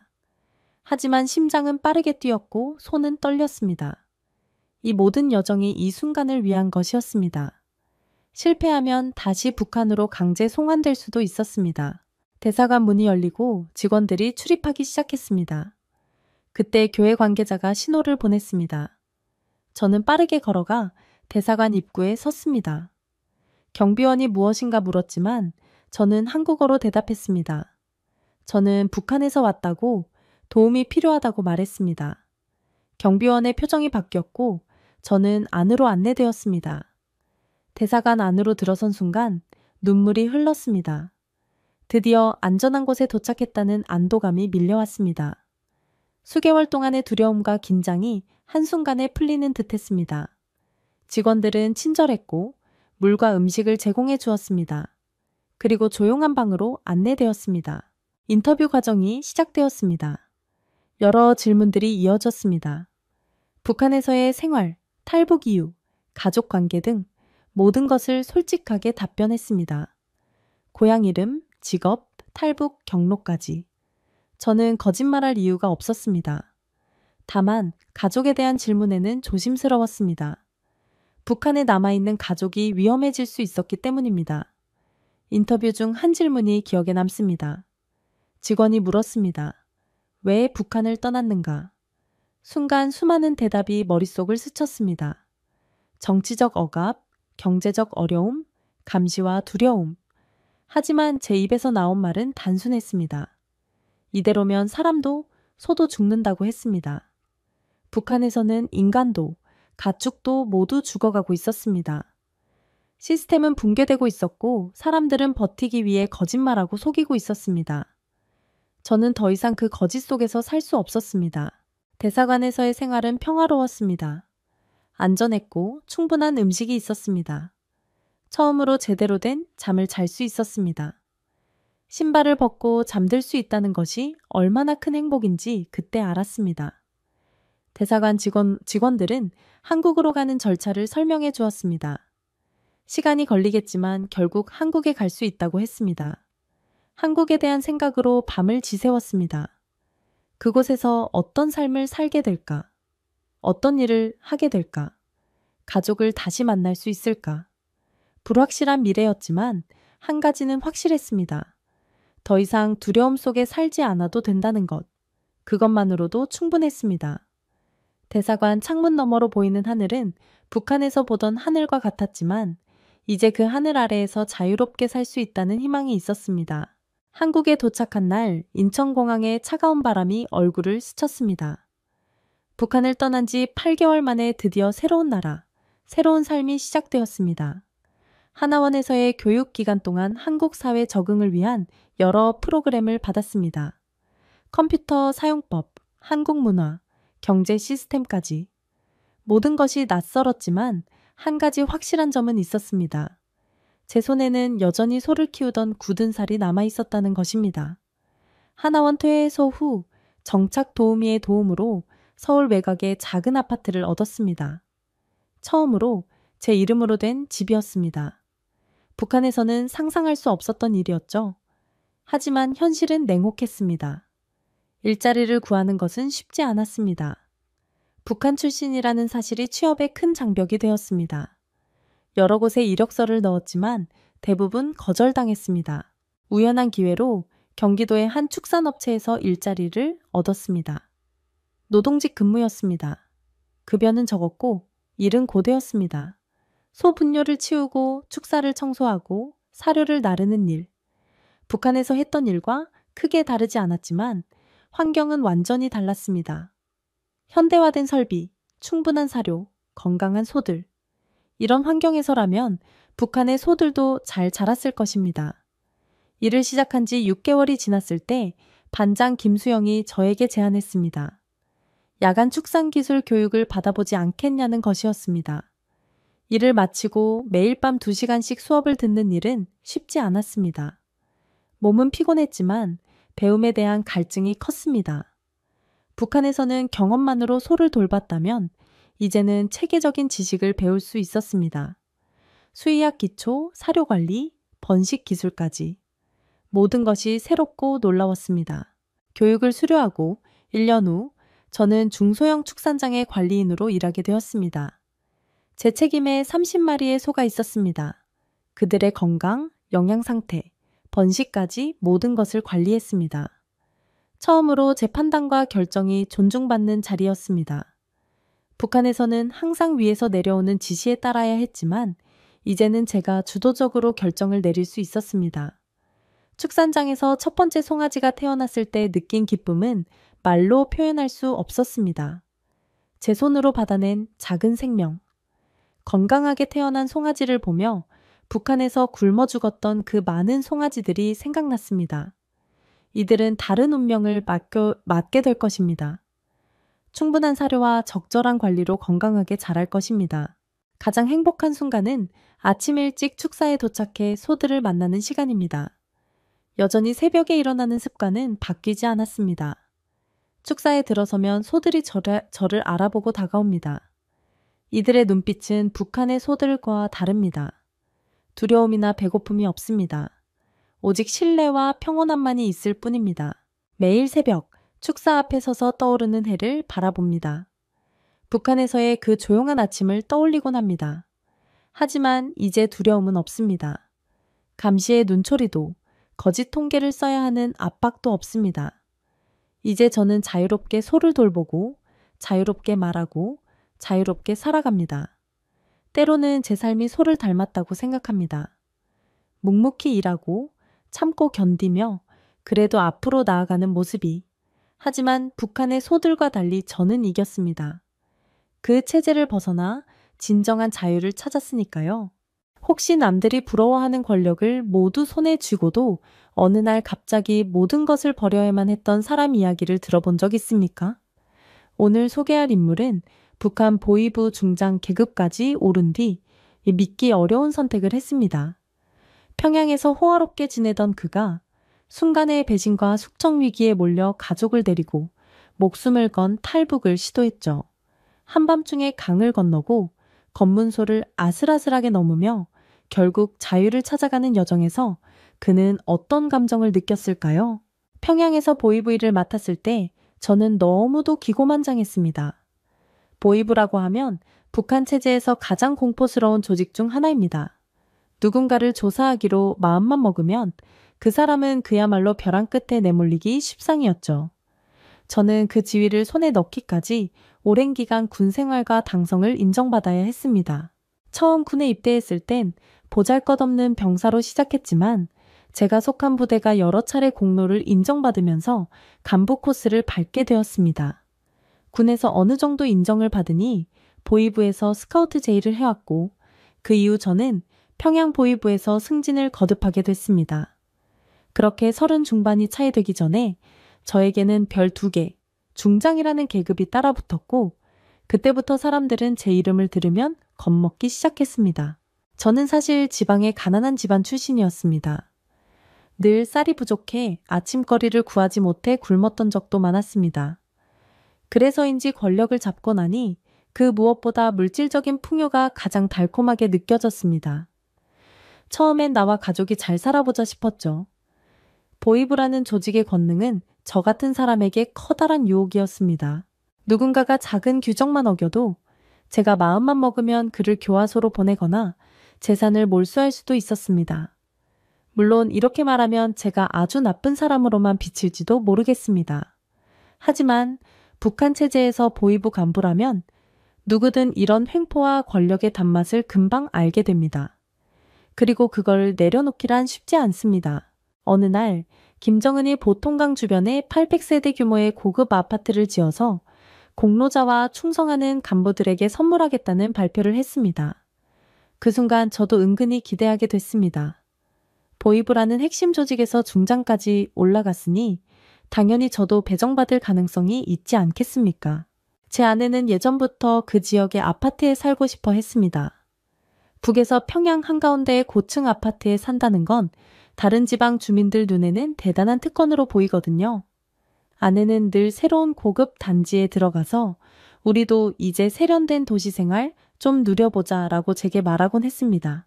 하지만 심장은 빠르게 뛰었고 손은 떨렸습니다. 이 모든 여정이 이 순간을 위한 것이었습니다. 실패하면 다시 북한으로 강제 송환될 수도 있었습니다. 대사관 문이 열리고 직원들이 출입하기 시작했습니다. 그때 교회 관계자가 신호를 보냈습니다. 저는 빠르게 걸어가 대사관 입구에 섰습니다. 경비원이 무엇인가 물었지만 저는 한국어로 대답했습니다. 저는 북한에서 왔다고 도움이 필요하다고 말했습니다. 경비원의 표정이 바뀌었고 저는 안으로 안내되었습니다. 대사관 안으로 들어선 순간 눈물이 흘렀습니다. 드디어 안전한 곳에 도착했다는 안도감이 밀려왔습니다. 수개월 동안의 두려움과 긴장이 한순간에 풀리는 듯했습니다. 직원들은 친절했고 물과 음식을 제공해 주었습니다. 그리고 조용한 방으로 안내되었습니다. 인터뷰 과정이 시작되었습니다. 여러 질문들이 이어졌습니다. 북한에서의 생활, 탈북 이유, 가족 관계 등 모든 것을 솔직하게 답변했습니다. 고향 이름, 직업, 탈북 경로까지. 저는 거짓말할 이유가 없었습니다. 다만 가족에 대한 질문에는 조심스러웠습니다. 북한에 남아있는 가족이 위험해질 수 있었기 때문입니다. 인터뷰 중 한 질문이 기억에 남습니다. 직원이 물었습니다. 왜 북한을 떠났는가? 순간 수많은 대답이 머릿속을 스쳤습니다. 정치적 억압, 경제적 어려움, 감시와 두려움. 하지만 제 입에서 나온 말은 단순했습니다. 이대로면 사람도 소도 죽는다고 했습니다. 북한에서는 인간도, 가축도 모두 죽어가고 있었습니다. 시스템은 붕괴되고 있었고 사람들은 버티기 위해 거짓말하고 속이고 있었습니다. 저는 더 이상 그 거짓 속에서 살 수 없었습니다. 대사관에서의 생활은 평화로웠습니다. 안전했고 충분한 음식이 있었습니다. 처음으로 제대로 된 잠을 잘 수 있었습니다. 신발을 벗고 잠들 수 있다는 것이 얼마나 큰 행복인지 그때 알았습니다. 대사관 직원들은 한국으로 가는 절차를 설명해 주었습니다. 시간이 걸리겠지만 결국 한국에 갈 수 있다고 했습니다. 한국에 대한 생각으로 밤을 지새웠습니다. 그곳에서 어떤 삶을 살게 될까? 어떤 일을 하게 될까? 가족을 다시 만날 수 있을까? 불확실한 미래였지만 한 가지는 확실했습니다. 더 이상 두려움 속에 살지 않아도 된다는 것. 그것만으로도 충분했습니다. 대사관 창문 너머로 보이는 하늘은 북한에서 보던 하늘과 같았지만 이제 그 하늘 아래에서 자유롭게 살 수 있다는 희망이 있었습니다. 한국에 도착한 날 인천공항의 차가운 바람이 얼굴을 스쳤습니다. 북한을 떠난 지 8개월 만에 드디어 새로운 나라, 새로운 삶이 시작되었습니다. 하나원에서의 교육 기간 동안 한국 사회 적응을 위한 여러 프로그램을 받았습니다. 컴퓨터 사용법, 한국 문화, 경제 시스템까지. 모든 것이 낯설었지만 한 가지 확실한 점은 있었습니다. 제 손에는 여전히 소를 키우던 굳은 살이 남아 있었다는 것입니다. 하나원 퇴소 후 정착 도우미의 도움으로 서울 외곽의 작은 아파트를 얻었습니다. 처음으로 제 이름으로 된 집이었습니다. 북한에서는 상상할 수 없었던 일이었죠. 하지만 현실은 냉혹했습니다. 일자리를 구하는 것은 쉽지 않았습니다. 북한 출신이라는 사실이 취업에 큰 장벽이 되었습니다. 여러 곳에 이력서를 넣었지만 대부분 거절당했습니다. 우연한 기회로 경기도의 한 축산업체에서 일자리를 얻었습니다. 노동직 근무였습니다. 급여는 적었고 일은 고되었습니다. 소 분뇨를 치우고 축사를 청소하고 사료를 나르는 일. 북한에서 했던 일과 크게 다르지 않았지만 환경은 완전히 달랐습니다. 현대화된 설비, 충분한 사료, 건강한 소들. 이런 환경에서라면 북한의 소들도 잘 자랐을 것입니다. 일을 시작한 지 6개월이 지났을 때 반장 김수영이 저에게 제안했습니다. 야간 축산기술 교육을 받아보지 않겠냐는 것이었습니다. 일을 마치고 매일 밤 2시간씩 수업을 듣는 일은 쉽지 않았습니다. 몸은 피곤했지만 배움에 대한 갈증이 컸습니다. 북한에서는 경험만으로 소를 돌봤다면 이제는 체계적인 지식을 배울 수 있었습니다. 수의학 기초, 사료관리, 번식 기술까지. 모든 것이 새롭고 놀라웠습니다. 교육을 수료하고 1년 후 저는 중소형 축산장의 관리인으로 일하게 되었습니다. 제 책임에 30마리의 소가 있었습니다. 그들의 건강, 영양 상태, 번식까지 모든 것을 관리했습니다. 처음으로 제 판단과 결정이 존중받는 자리였습니다. 북한에서는 항상 위에서 내려오는 지시에 따라야 했지만 이제는 제가 주도적으로 결정을 내릴 수 있었습니다. 축산장에서 첫 번째 송아지가 태어났을 때 느낀 기쁨은 말로 표현할 수 없었습니다. 제 손으로 받아낸 작은 생명. 건강하게 태어난 송아지를 보며 북한에서 굶어 죽었던 그 많은 송아지들이 생각났습니다. 이들은 다른 운명을 맞게 될 것입니다. 충분한 사료와 적절한 관리로 건강하게 자랄 것입니다. 가장 행복한 순간은 아침 일찍 축사에 도착해 소들을 만나는 시간입니다. 여전히 새벽에 일어나는 습관은 바뀌지 않았습니다. 축사에 들어서면 소들이 저를 알아보고 다가옵니다. 이들의 눈빛은 북한의 소들과 다릅니다. 두려움이나 배고픔이 없습니다. 오직 신뢰와 평온함만이 있을 뿐입니다. 매일 새벽 축사 앞에 서서 떠오르는 해를 바라봅니다. 북한에서의 그 조용한 아침을 떠올리곤 합니다. 하지만 이제 두려움은 없습니다. 감시의 눈초리도, 거짓 통계를 써야 하는 압박도 없습니다. 이제 저는 자유롭게 소를 돌보고, 자유롭게 말하고, 자유롭게 살아갑니다. 때로는 제 삶이 소를 닮았다고 생각합니다. 묵묵히 일하고, 참고 견디며, 그래도 앞으로 나아가는 모습이. 하지만 북한의 소들과 달리 저는 이겼습니다. 그 체제를 벗어나 진정한 자유를 찾았으니까요. 혹시 남들이 부러워하는 권력을 모두 손에 쥐고도 어느 날 갑자기 모든 것을 버려야만 했던 사람 이야기를 들어본 적 있습니까? 오늘 소개할 인물은 북한 보위부 중장 계급까지 오른 뒤 믿기 어려운 선택을 했습니다. 평양에서 호화롭게 지내던 그가 순간의 배신과 숙청 위기에 몰려 가족을 데리고 목숨을 건 탈북을 시도했죠. 한밤중에 강을 건너고 검문소를 아슬아슬하게 넘으며 결국 자유를 찾아가는 여정에서 그는 어떤 감정을 느꼈을까요? 평양에서 보위부 일을 맡았을 때 저는 너무도 기고만장했습니다. 보위부라고 하면 북한 체제에서 가장 공포스러운 조직 중 하나입니다. 누군가를 조사하기로 마음만 먹으면 그 사람은 그야말로 벼랑 끝에 내몰리기 십상이었죠. 저는 그 지위를 손에 넣기까지 오랜 기간 군 생활과 당성을 인정받아야 했습니다. 처음 군에 입대했을 땐 보잘것없는 병사로 시작했지만 제가 속한 부대가 여러 차례 공로를 인정받으면서 간부 코스를 밟게 되었습니다. 군에서 어느 정도 인정을 받으니 보위부에서 스카우트 제의를 해왔고 그 이후 저는 평양 보위부에서 승진을 거듭하게 됐습니다. 그렇게 30 중반이 차이 되기 전에 저에게는 별 2개, 중장이라는 계급이 따라붙었고 그때부터 사람들은 제 이름을 들으면 겁먹기 시작했습니다. 저는 사실 지방의 가난한 집안 출신이었습니다. 늘 쌀이 부족해 아침거리를 구하지 못해 굶었던 적도 많았습니다. 그래서인지 권력을 잡고 나니 그 무엇보다 물질적인 풍요가 가장 달콤하게 느껴졌습니다. 처음엔 나와 가족이 잘 살아보자 싶었죠. 보위부라는 조직의 권능은 저 같은 사람에게 커다란 유혹이었습니다. 누군가가 작은 규정만 어겨도 제가 마음만 먹으면 그를 교화소로 보내거나 재산을 몰수할 수도 있었습니다. 물론 이렇게 말하면 제가 아주 나쁜 사람으로만 비칠지도 모르겠습니다. 하지만 북한 체제에서 보위부 간부라면 누구든 이런 횡포와 권력의 단맛을 금방 알게 됩니다. 그리고 그걸 내려놓기란 쉽지 않습니다. 어느 날 김정은이 보통강 주변에 800세대 규모의 고급 아파트를 지어서 공로자와 충성하는 간부들에게 선물하겠다는 발표를 했습니다. 그 순간 저도 은근히 기대하게 됐습니다. 보위부라는 핵심 조직에서 중장까지 올라갔으니 당연히 저도 배정받을 가능성이 있지 않겠습니까? 제 아내는 예전부터 그 지역의 아파트에 살고 싶어 했습니다. 북에서 평양 한가운데의 고층 아파트에 산다는 건 다른 지방 주민들 눈에는 대단한 특권으로 보이거든요. 아내는 늘 새로운 고급 단지에 들어가서 우리도 이제 세련된 도시 생활 좀 누려보자 라고 제게 말하곤 했습니다.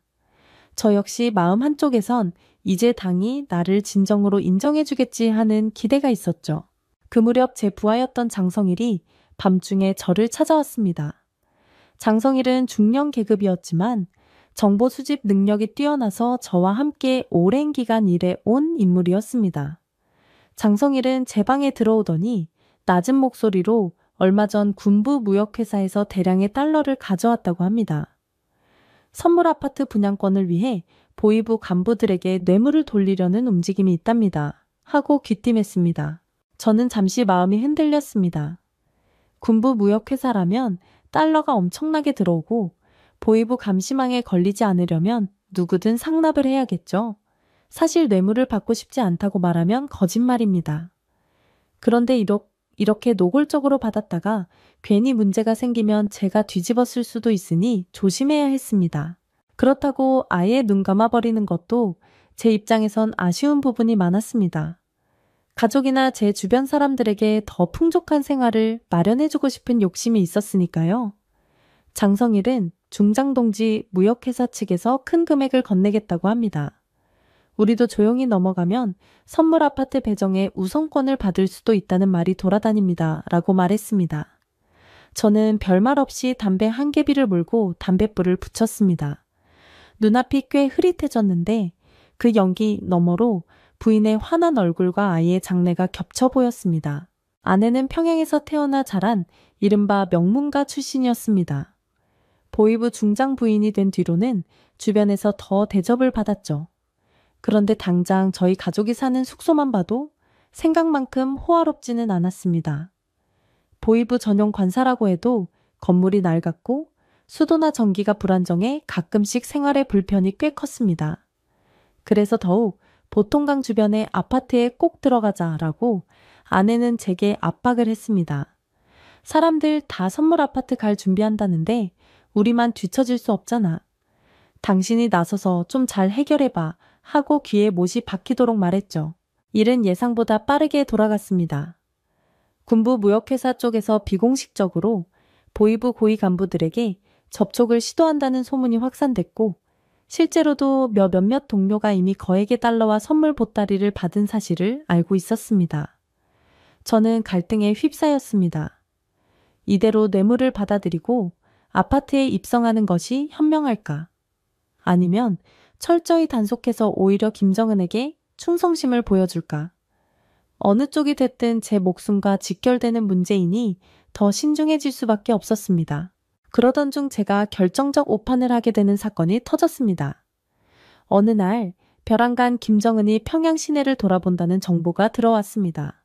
저 역시 마음 한쪽에선 이제 당이 나를 진정으로 인정해주겠지 하는 기대가 있었죠. 그 무렵 제 부하였던 장성일이 밤중에 저를 찾아왔습니다. 장성일은 중령 계급이었지만 정보 수집 능력이 뛰어나서 저와 함께 오랜 기간 일해 온 인물이었습니다. 장성일은 제 방에 들어오더니 낮은 목소리로 얼마 전 군부 무역회사에서 대량의 달러를 가져왔다고 합니다. 선물 아파트 분양권을 위해 보위부 간부들에게 뇌물을 돌리려는 움직임이 있답니다. 하고 귀띔했습니다. 저는 잠시 마음이 흔들렸습니다. 군부 무역회사라면 달러가 엄청나게 들어오고 보위부 감시망에 걸리지 않으려면 누구든 상납을 해야겠죠. 사실 뇌물을 받고 싶지 않다고 말하면 거짓말입니다. 그런데 이렇게 노골적으로 받았다가 괜히 문제가 생기면 제가 뒤집었을 수도 있으니 조심해야 했습니다. 그렇다고 아예 눈 감아버리는 것도 제 입장에선 아쉬운 부분이 많았습니다. 가족이나 제 주변 사람들에게 더 풍족한 생활을 마련해주고 싶은 욕심이 있었으니까요. 장성일은 중장동지 무역회사 측에서 큰 금액을 건네겠다고 합니다. 우리도 조용히 넘어가면 선물 아파트 배정에 우선권을 받을 수도 있다는 말이 돌아다닙니다. 라고 말했습니다. 저는 별말 없이 담배 한 개비를 물고 담뱃불을 붙였습니다. 눈앞이 꽤 흐릿해졌는데 그 연기 너머로 부인의 환한 얼굴과 아이의 장래가 겹쳐 보였습니다. 아내는 평양에서 태어나 자란 이른바 명문가 출신이었습니다. 보이부 중장 부인이 된 뒤로는 주변에서 더 대접을 받았죠. 그런데 당장 저희 가족이 사는 숙소만 봐도 생각만큼 호화롭지는 않았습니다. 보이부 전용 관사라고 해도 건물이 낡았고 수도나 전기가 불안정해 가끔씩 생활의 불편이 꽤 컸습니다. 그래서 더욱 보통강 주변의 아파트에 꼭 들어가자라고 아내는 제게 압박을 했습니다. 사람들 다 선물 아파트 갈 준비한다는데 우리만 뒤처질 수 없잖아. 당신이 나서서 좀 잘 해결해봐 하고 귀에 못이 박히도록 말했죠. 일은 예상보다 빠르게 돌아갔습니다. 군부 무역회사 쪽에서 비공식적으로 보이부 고위 간부들에게 접촉을 시도한다는 소문이 확산됐고 실제로도 몇몇 동료가 이미 거액의 달러와 선물 보따리를 받은 사실을 알고 있었습니다. 저는 갈등에 휩싸였습니다. 이대로 뇌물을 받아들이고 아파트에 입성하는 것이 현명할까? 아니면 철저히 단속해서 오히려 김정은에게 충성심을 보여줄까? 어느 쪽이 됐든 제 목숨과 직결되는 문제이니 더 신중해질 수밖에 없었습니다. 그러던 중 제가 결정적 오판을 하게 되는 사건이 터졌습니다. 어느 날 벼랑간 김정은이 평양 시내를 돌아본다는 정보가 들어왔습니다.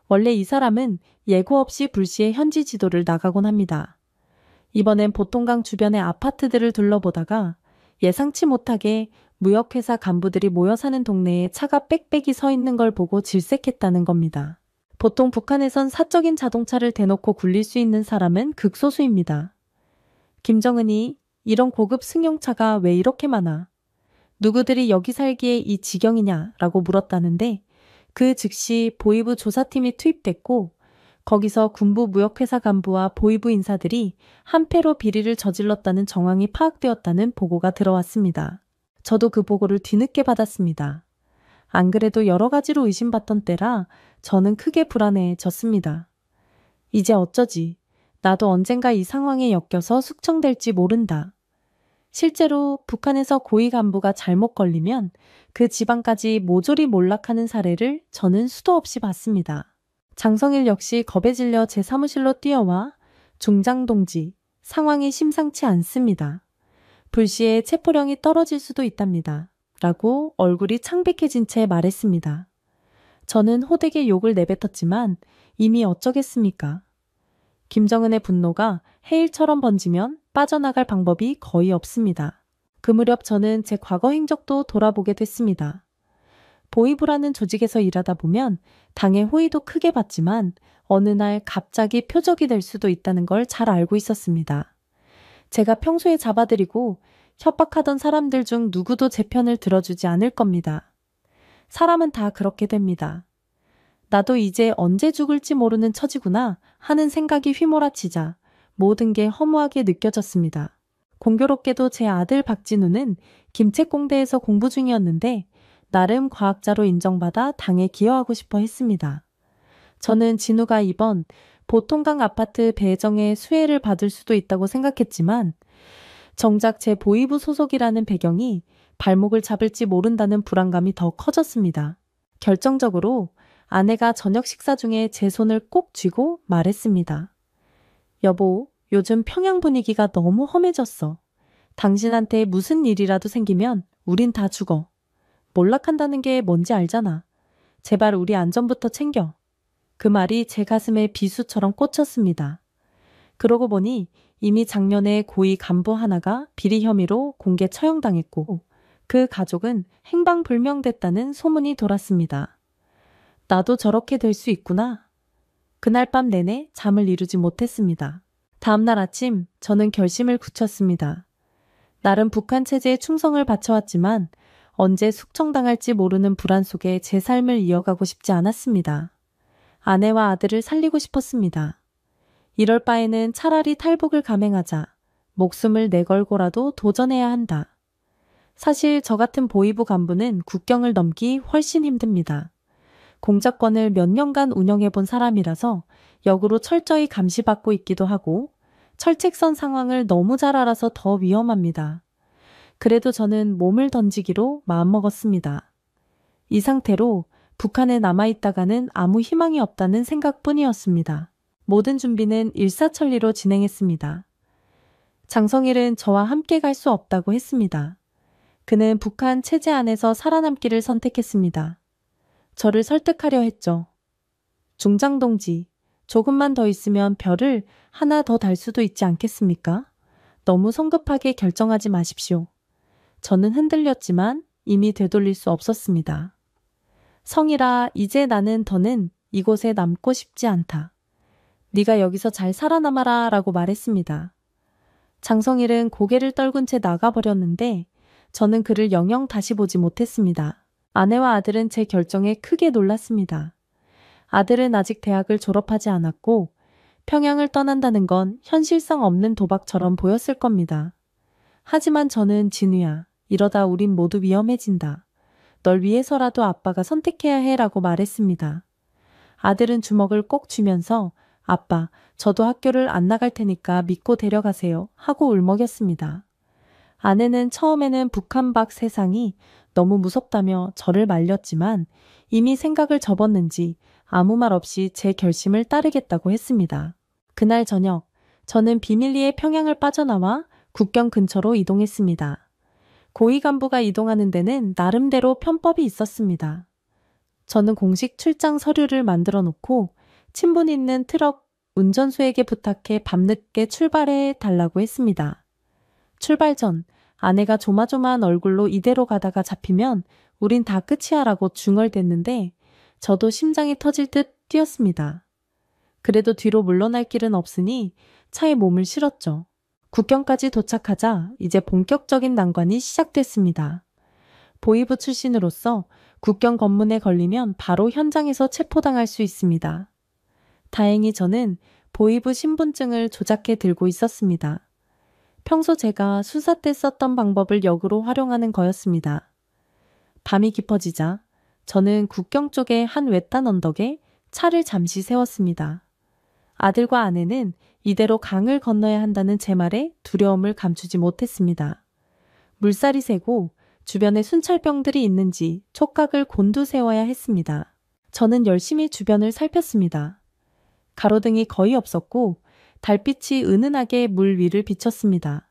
원래 이 사람은 예고 없이 불시에 현지 지도를 나가곤 합니다. 이번엔 보통강 주변의 아파트들을 둘러보다가 예상치 못하게 무역회사 간부들이 모여 사는 동네에 차가 빽빽이 서 있는 걸 보고 질색했다는 겁니다. 보통 북한에선 사적인 자동차를 대놓고 굴릴 수 있는 사람은 극소수입니다. 김정은이 이런 고급 승용차가 왜 이렇게 많아? 누구들이 여기 살기에 이 지경이냐라고 물었다는데 그 즉시 보이부 조사팀이 투입됐고 거기서 군부 무역회사 간부와 보이부 인사들이 한패로 비리를 저질렀다는 정황이 파악되었다는 보고가 들어왔습니다. 저도 그 보고를 뒤늦게 받았습니다. 안 그래도 여러 가지로 의심받던 때라 저는 크게 불안해졌습니다. 이제 어쩌지? 나도 언젠가 이 상황에 엮여서 숙청될지 모른다. 실제로 북한에서 고위 간부가 잘못 걸리면 그 지방까지 모조리 몰락하는 사례를 저는 수도 없이 봤습니다. 장성일 역시 겁에 질려 제 사무실로 뛰어와 중장동지, 상황이 심상치 않습니다. 불시에 체포령이 떨어질 수도 있답니다. 라고 얼굴이 창백해진 채 말했습니다. 저는 호되게 욕을 내뱉었지만 이미 어쩌겠습니까? 김정은의 분노가 해일처럼 번지면 빠져나갈 방법이 거의 없습니다. 그 무렵 저는 제 과거 행적도 돌아보게 됐습니다. 보이부라는 조직에서 일하다 보면 당의 호의도 크게 받지만 어느 날 갑자기 표적이 될 수도 있다는 걸 잘 알고 있었습니다. 제가 평소에 잡아들이고 협박하던 사람들 중 누구도 제 편을 들어주지 않을 겁니다. 사람은 다 그렇게 됩니다. 나도 이제 언제 죽을지 모르는 처지구나 하는 생각이 휘몰아치자 모든 게 허무하게 느껴졌습니다. 공교롭게도 제 아들 박진우는 김책공대에서 공부 중이었는데 나름 과학자로 인정받아 당에 기여하고 싶어 했습니다. 저는 진우가 이번 보통강 아파트 배정에 수혜를 받을 수도 있다고 생각했지만 정작 제 보이부 소속이라는 배경이 발목을 잡을지 모른다는 불안감이 더 커졌습니다. 결정적으로 아내가 저녁 식사 중에 제 손을 꼭 쥐고 말했습니다. 여보, 요즘 평양 분위기가 너무 험해졌어. 당신한테 무슨 일이라도 생기면 우린 다 죽어. 몰락한다는 게 뭔지 알잖아. 제발 우리 안전부터 챙겨. 그 말이 제 가슴에 비수처럼 꽂혔습니다. 그러고 보니 이미 작년에 고위 간부 하나가 비리 혐의로 공개 처형당했고 그 가족은 행방불명됐다는 소문이 돌았습니다. 나도 저렇게 될 수 있구나. 그날 밤 내내 잠을 이루지 못했습니다. 다음날 아침 저는 결심을 굳혔습니다. 나름 북한 체제에 충성을 바쳐왔지만 언제 숙청당할지 모르는 불안 속에 제 삶을 이어가고 싶지 않았습니다. 아내와 아들을 살리고 싶었습니다. 이럴 바에는 차라리 탈북을 감행하자. 목숨을 내걸고라도 도전해야 한다. 사실 저 같은 보이부 간부는 국경을 넘기 훨씬 힘듭니다. 공작권을 몇 년간 운영해 본 사람이라서 역으로 철저히 감시받고 있기도 하고 철책선 상황을 너무 잘 알아서 더 위험합니다. 그래도 저는 몸을 던지기로 마음먹었습니다. 이 상태로 북한에 남아있다가는 아무 희망이 없다는 생각뿐이었습니다. 모든 준비는 일사천리로 진행했습니다. 장성일은 저와 함께 갈 수 없다고 했습니다. 그는 북한 체제 안에서 살아남기를 선택했습니다. 저를 설득하려 했죠. 중장 동지, 조금만 더 있으면 별을 하나 더 달 수도 있지 않겠습니까? 너무 성급하게 결정하지 마십시오. 저는 흔들렸지만 이미 되돌릴 수 없었습니다. 성일아, 이제 나는 더는 이곳에 남고 싶지 않다. 네가 여기서 잘 살아남아라 라고 말했습니다. 장성일은 고개를 떨군 채 나가버렸는데 저는 그를 영영 다시 보지 못했습니다. 아내와 아들은 제 결정에 크게 놀랐습니다. 아들은 아직 대학을 졸업하지 않았고 평양을 떠난다는 건 현실성 없는 도박처럼 보였을 겁니다. 하지만 저는 진우야, 이러다 우린 모두 위험해진다. 널 위해서라도 아빠가 선택해야 해 라고 말했습니다. 아들은 주먹을 꼭 쥐면서 아빠, 저도 학교를 안 나갈 테니까 믿고 데려가세요 하고 울먹였습니다. 아내는 처음에는 북한 밖 세상이 너무 무섭다며 저를 말렸지만 이미 생각을 접었는지 아무 말 없이 제 결심을 따르겠다고 했습니다. 그날 저녁, 저는 비밀리에 평양을 빠져나와 국경 근처로 이동했습니다. 고위 간부가 이동하는 데는 나름대로 편법이 있었습니다. 저는 공식 출장 서류를 만들어 놓고 친분 있는 트럭 운전수에게 부탁해 밤늦게 출발해 달라고 했습니다. 출발 전 아내가 조마조마한 얼굴로 이대로 가다가 잡히면 우린 다 끝이야 라고 중얼댔는데 저도 심장이 터질 듯 뛰었습니다. 그래도 뒤로 물러날 길은 없으니 차에 몸을 실었죠. 국경까지 도착하자 이제 본격적인 난관이 시작됐습니다. 보위부 출신으로서 국경 검문에 걸리면 바로 현장에서 체포당할 수 있습니다. 다행히 저는 보위부 신분증을 조작해 들고 있었습니다. 평소 제가 수사 때 썼던 방법을 역으로 활용하는 거였습니다. 밤이 깊어지자 저는 국경 쪽의 한 외딴 언덕에 차를 잠시 세웠습니다. 아들과 아내는 이대로 강을 건너야 한다는 제 말에 두려움을 감추지 못했습니다. 물살이 세고 주변에 순찰병들이 있는지 촉각을 곤두세워야 했습니다. 저는 열심히 주변을 살폈습니다. 가로등이 거의 없었고 달빛이 은은하게 물 위를 비쳤습니다.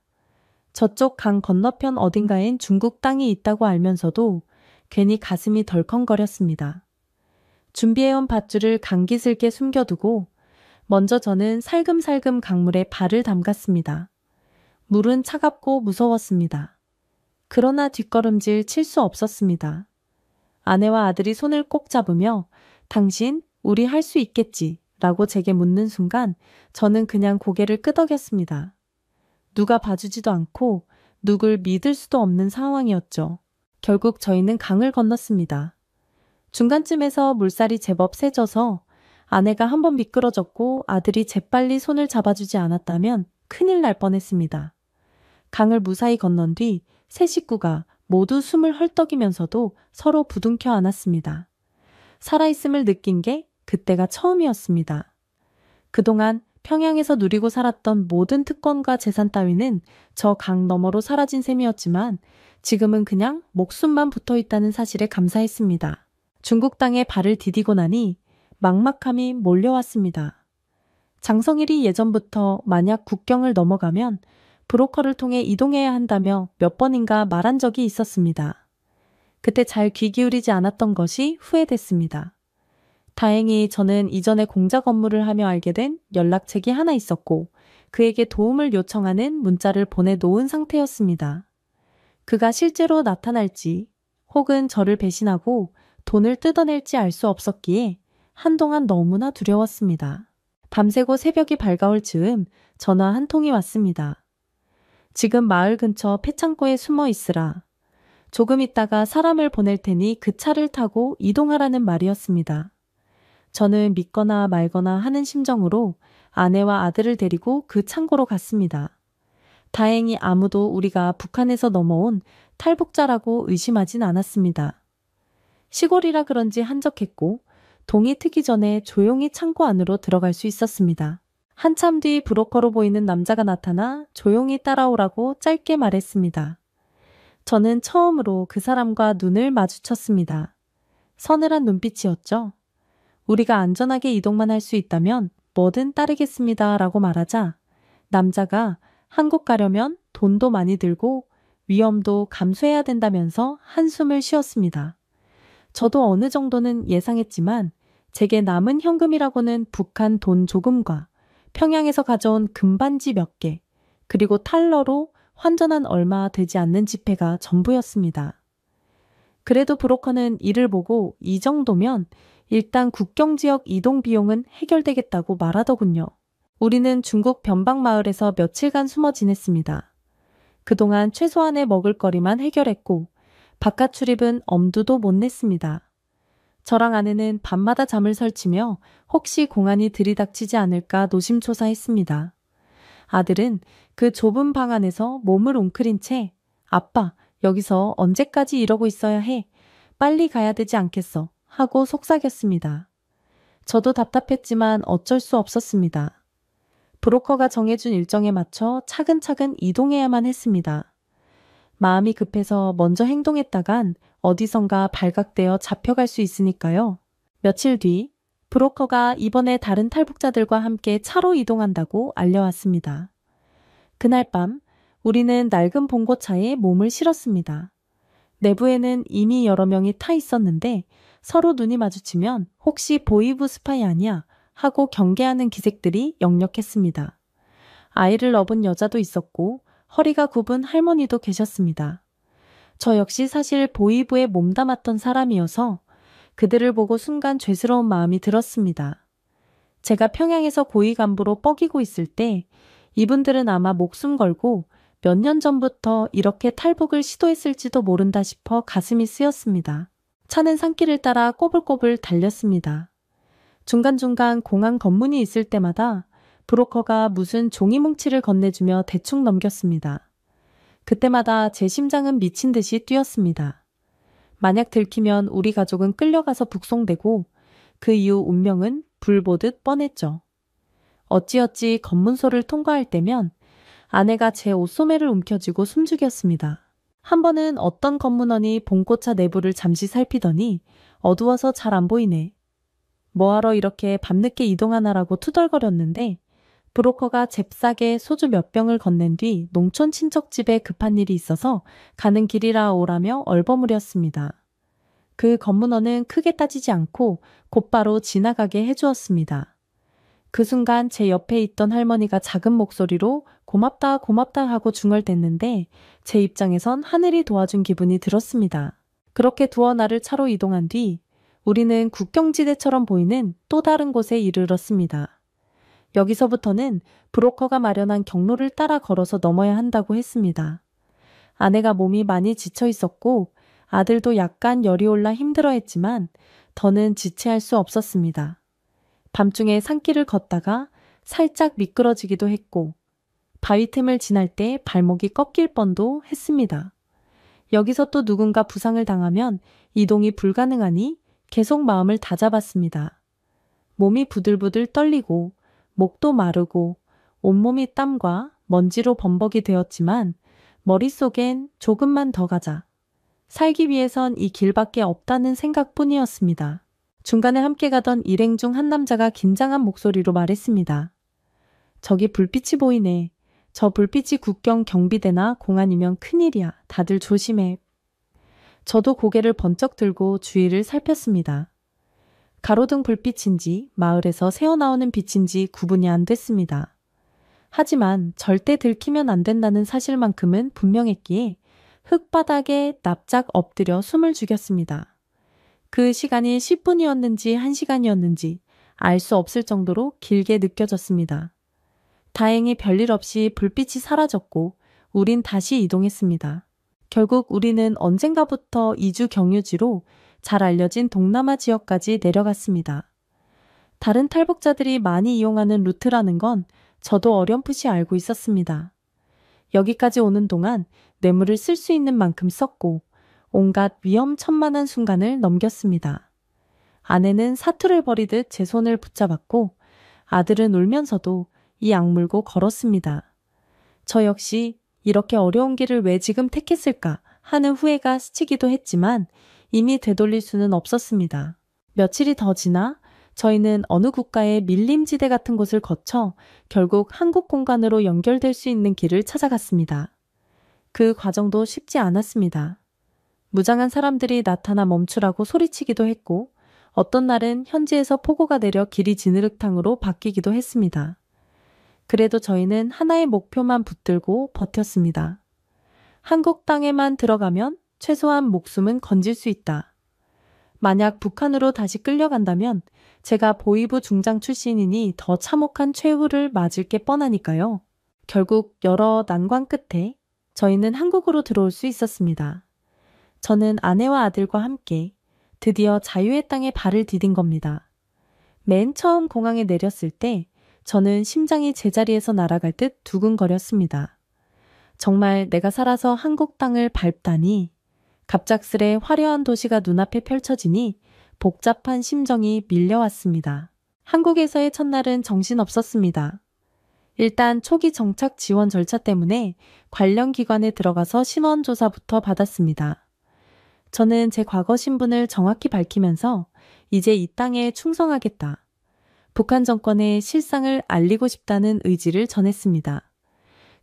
저쪽 강 건너편 어딘가엔 중국 땅이 있다고 알면서도 괜히 가슴이 덜컹거렸습니다. 준비해온 밧줄을 강기슬게 숨겨두고 먼저 저는 살금살금 강물에 발을 담갔습니다. 물은 차갑고 무서웠습니다. 그러나 뒷걸음질 칠 수 없었습니다. 아내와 아들이 손을 꼭 잡으며 당신, 우리 할 수 있겠지 라고 제게 묻는 순간 저는 그냥 고개를 끄덕였습니다. 누가 봐주지도 않고 누굴 믿을 수도 없는 상황이었죠. 결국 저희는 강을 건넜습니다. 중간쯤에서 물살이 제법 세져서 아내가 한번 미끄러졌고 아들이 재빨리 손을 잡아주지 않았다면 큰일 날 뻔했습니다. 강을 무사히 건넌 뒤 세 식구가 모두 숨을 헐떡이면서도 서로 부둥켜 안았습니다. 살아있음을 느낀 게 그때가 처음이었습니다. 그동안 평양에서 누리고 살았던 모든 특권과 재산 따위는 저 강 너머로 사라진 셈이었지만 지금은 그냥 목숨만 붙어있다는 사실에 감사했습니다. 중국 땅에 발을 디디고 나니 막막함이 몰려왔습니다. 장성일이 예전부터 만약 국경을 넘어가면 브로커를 통해 이동해야 한다며 몇 번인가 말한 적이 있었습니다. 그때 잘 귀 기울이지 않았던 것이 후회됐습니다. 다행히 저는 이전에 공작 업무를 하며 알게 된 연락책이 하나 있었고 그에게 도움을 요청하는 문자를 보내놓은 상태였습니다. 그가 실제로 나타날지 혹은 저를 배신하고 돈을 뜯어낼지 알 수 없었기에 한동안 너무나 두려웠습니다. 밤새고 새벽이 밝아올 즈음 전화 한 통이 왔습니다. 지금 마을 근처 폐창고에 숨어 있으라. 조금 있다가 사람을 보낼 테니 그 차를 타고 이동하라는 말이었습니다. 저는 믿거나 말거나 하는 심정으로 아내와 아들을 데리고 그 창고로 갔습니다. 다행히 아무도 우리가 북한에서 넘어온 탈북자라고 의심하진 않았습니다. 시골이라 그런지 한적했고 동이 트기 전에 조용히 창고 안으로 들어갈 수 있었습니다. 한참 뒤 브로커로 보이는 남자가 나타나 조용히 따라오라고 짧게 말했습니다. 저는 처음으로 그 사람과 눈을 마주쳤습니다. 서늘한 눈빛이었죠. 우리가 안전하게 이동만 할 수 있다면 뭐든 따르겠습니다 라고 말하자 남자가 한국 가려면 돈도 많이 들고 위험도 감수해야 된다면서 한숨을 쉬었습니다. 저도 어느 정도는 예상했지만 제게 남은 현금이라고는 북한 돈 조금과 평양에서 가져온 금반지 몇 개, 그리고 탈러로 환전한 얼마 되지 않는 지폐가 전부였습니다. 그래도 브로커는 이를 보고 이 정도면 일단 국경지역 이동 비용은 해결되겠다고 말하더군요. 우리는 중국 변방마을에서 며칠간 숨어 지냈습니다. 그동안 최소한의 먹을거리만 해결했고 바깥 출입은 엄두도 못 냈습니다. 저랑 아내는 밤마다 잠을 설치며 혹시 공안이 들이닥치지 않을까 노심초사했습니다. 아들은 그 좁은 방 안에서 몸을 웅크린 채 아빠, 여기서 언제까지 이러고 있어야 해? 빨리 가야 되지 않겠어? 하고 속삭였습니다. 저도 답답했지만 어쩔 수 없었습니다. 브로커가 정해준 일정에 맞춰 차근차근 이동해야만 했습니다. 마음이 급해서 먼저 행동했다간 어디선가 발각되어 잡혀갈 수 있으니까요. 며칠 뒤 브로커가 이번에 다른 탈북자들과 함께 차로 이동한다고 알려왔습니다. 그날 밤 우리는 낡은 봉고차에 몸을 실었습니다. 내부에는 이미 여러 명이 타 있었는데 서로 눈이 마주치면 혹시 보이브 스파이 아니야 하고 경계하는 기색들이 역력했습니다. 아이를 업은 여자도 있었고 허리가 굽은 할머니도 계셨습니다. 저 역시 사실 보이브에 몸담았던 사람이어서 그들을 보고 순간 죄스러운 마음이 들었습니다. 제가 평양에서 고위 간부로 뻐기고 있을 때 이분들은 아마 목숨 걸고 몇 년 전부터 이렇게 탈북을 시도했을지도 모른다 싶어 가슴이 쓰였습니다. 차는 산길을 따라 꼬불꼬불 달렸습니다. 중간중간 공항 검문이 있을 때마다 브로커가 무슨 종이 뭉치를 건네주며 대충 넘겼습니다. 그때마다 제 심장은 미친 듯이 뛰었습니다. 만약 들키면 우리 가족은 끌려가서 북송되고 그 이후 운명은 불 보듯 뻔했죠. 어찌어찌 검문소를 통과할 때면 아내가 제 옷소매를 움켜쥐고 숨죽였습니다. 한 번은 어떤 검문원이 봉고차 내부를 잠시 살피더니 어두워서 잘 안 보이네. 뭐하러 이렇게 밤늦게 이동하나라고 투덜거렸는데 브로커가 잽싸게 소주 몇 병을 건넨 뒤 농촌 친척집에 급한 일이 있어서 가는 길이라 오라며 얼버무렸습니다. 그 검문원은 크게 따지지 않고 곧바로 지나가게 해주었습니다. 그 순간 제 옆에 있던 할머니가 작은 목소리로 고맙다 고맙다 하고 중얼댔는데 제 입장에선 하늘이 도와준 기분이 들었습니다. 그렇게 두어 날을 차로 이동한 뒤 우리는 국경지대처럼 보이는 또 다른 곳에 이르렀습니다. 여기서부터는 브로커가 마련한 경로를 따라 걸어서 넘어야 한다고 했습니다. 아내가 몸이 많이 지쳐 있었고 아들도 약간 열이 올라 힘들어했지만 더는 지체할 수 없었습니다. 밤중에 산길을 걷다가 살짝 미끄러지기도 했고 바위 틈을 지날 때 발목이 꺾일 뻔도 했습니다. 여기서 또 누군가 부상을 당하면 이동이 불가능하니 계속 마음을 다잡았습니다. 몸이 부들부들 떨리고 목도 마르고 온몸이 땀과 먼지로 범벅이 되었지만 머릿속엔 조금만 더 가자. 살기 위해선 이 길밖에 없다는 생각뿐이었습니다. 중간에 함께 가던 일행 중 한 남자가 긴장한 목소리로 말했습니다. 저기 불빛이 보이네. 저 불빛이 국경 경비대나 공안이면 큰일이야. 다들 조심해. 저도 고개를 번쩍 들고 주위를 살폈습니다. 가로등 불빛인지 마을에서 새어나오는 빛인지 구분이 안 됐습니다. 하지만 절대 들키면 안 된다는 사실만큼은 분명했기에 흙바닥에 납작 엎드려 숨을 죽였습니다. 그 시간이 10분이었는지 1시간이었는지 알 수 없을 정도로 길게 느껴졌습니다. 다행히 별일 없이 불빛이 사라졌고 우린 다시 이동했습니다. 결국 우리는 언젠가부터 이주 경유지로 잘 알려진 동남아 지역까지 내려갔습니다. 다른 탈북자들이 많이 이용하는 루트라는 건 저도 어렴풋이 알고 있었습니다. 여기까지 오는 동안 뇌물을 쓸 수 있는 만큼 썼고 온갖 위험천만한 순간을 넘겼습니다. 아내는 사투를 벌이듯 제 손을 붙잡았고 아들은 울면서도 이 악물고 걸었습니다. 저 역시 이렇게 어려운 길을 왜 지금 택했을까 하는 후회가 스치기도 했지만 이미 되돌릴 수는 없었습니다. 며칠이 더 지나 저희는 어느 국가의 밀림지대 같은 곳을 거쳐 결국 한국 공간으로 연결될 수 있는 길을 찾아갔습니다. 그 과정도 쉽지 않았습니다. 무장한 사람들이 나타나 멈추라고 소리치기도 했고 어떤 날은 현지에서 폭우가 내려 길이 진흙탕으로 바뀌기도 했습니다. 그래도 저희는 하나의 목표만 붙들고 버텼습니다. 한국 땅에만 들어가면 최소한 목숨은 건질 수 있다. 만약 북한으로 다시 끌려간다면 제가 보위부 중장 출신이니 더 참혹한 최후를 맞을 게 뻔하니까요. 결국 여러 난관 끝에 저희는 한국으로 들어올 수 있었습니다. 저는 아내와 아들과 함께 드디어 자유의 땅에 발을 디딘 겁니다. 맨 처음 공항에 내렸을 때 저는 심장이 제자리에서 날아갈 듯 두근거렸습니다. 정말 내가 살아서 한국 땅을 밟다니. 갑작스레 화려한 도시가 눈앞에 펼쳐지니 복잡한 심정이 밀려왔습니다. 한국에서의 첫날은 정신없었습니다. 일단 초기 정착 지원 절차 때문에 관련 기관에 들어가서 신원조사부터 받았습니다. 저는 제 과거 신분을 정확히 밝히면서 이제 이 땅에 충성하겠다. 북한 정권의 실상을 알리고 싶다는 의지를 전했습니다.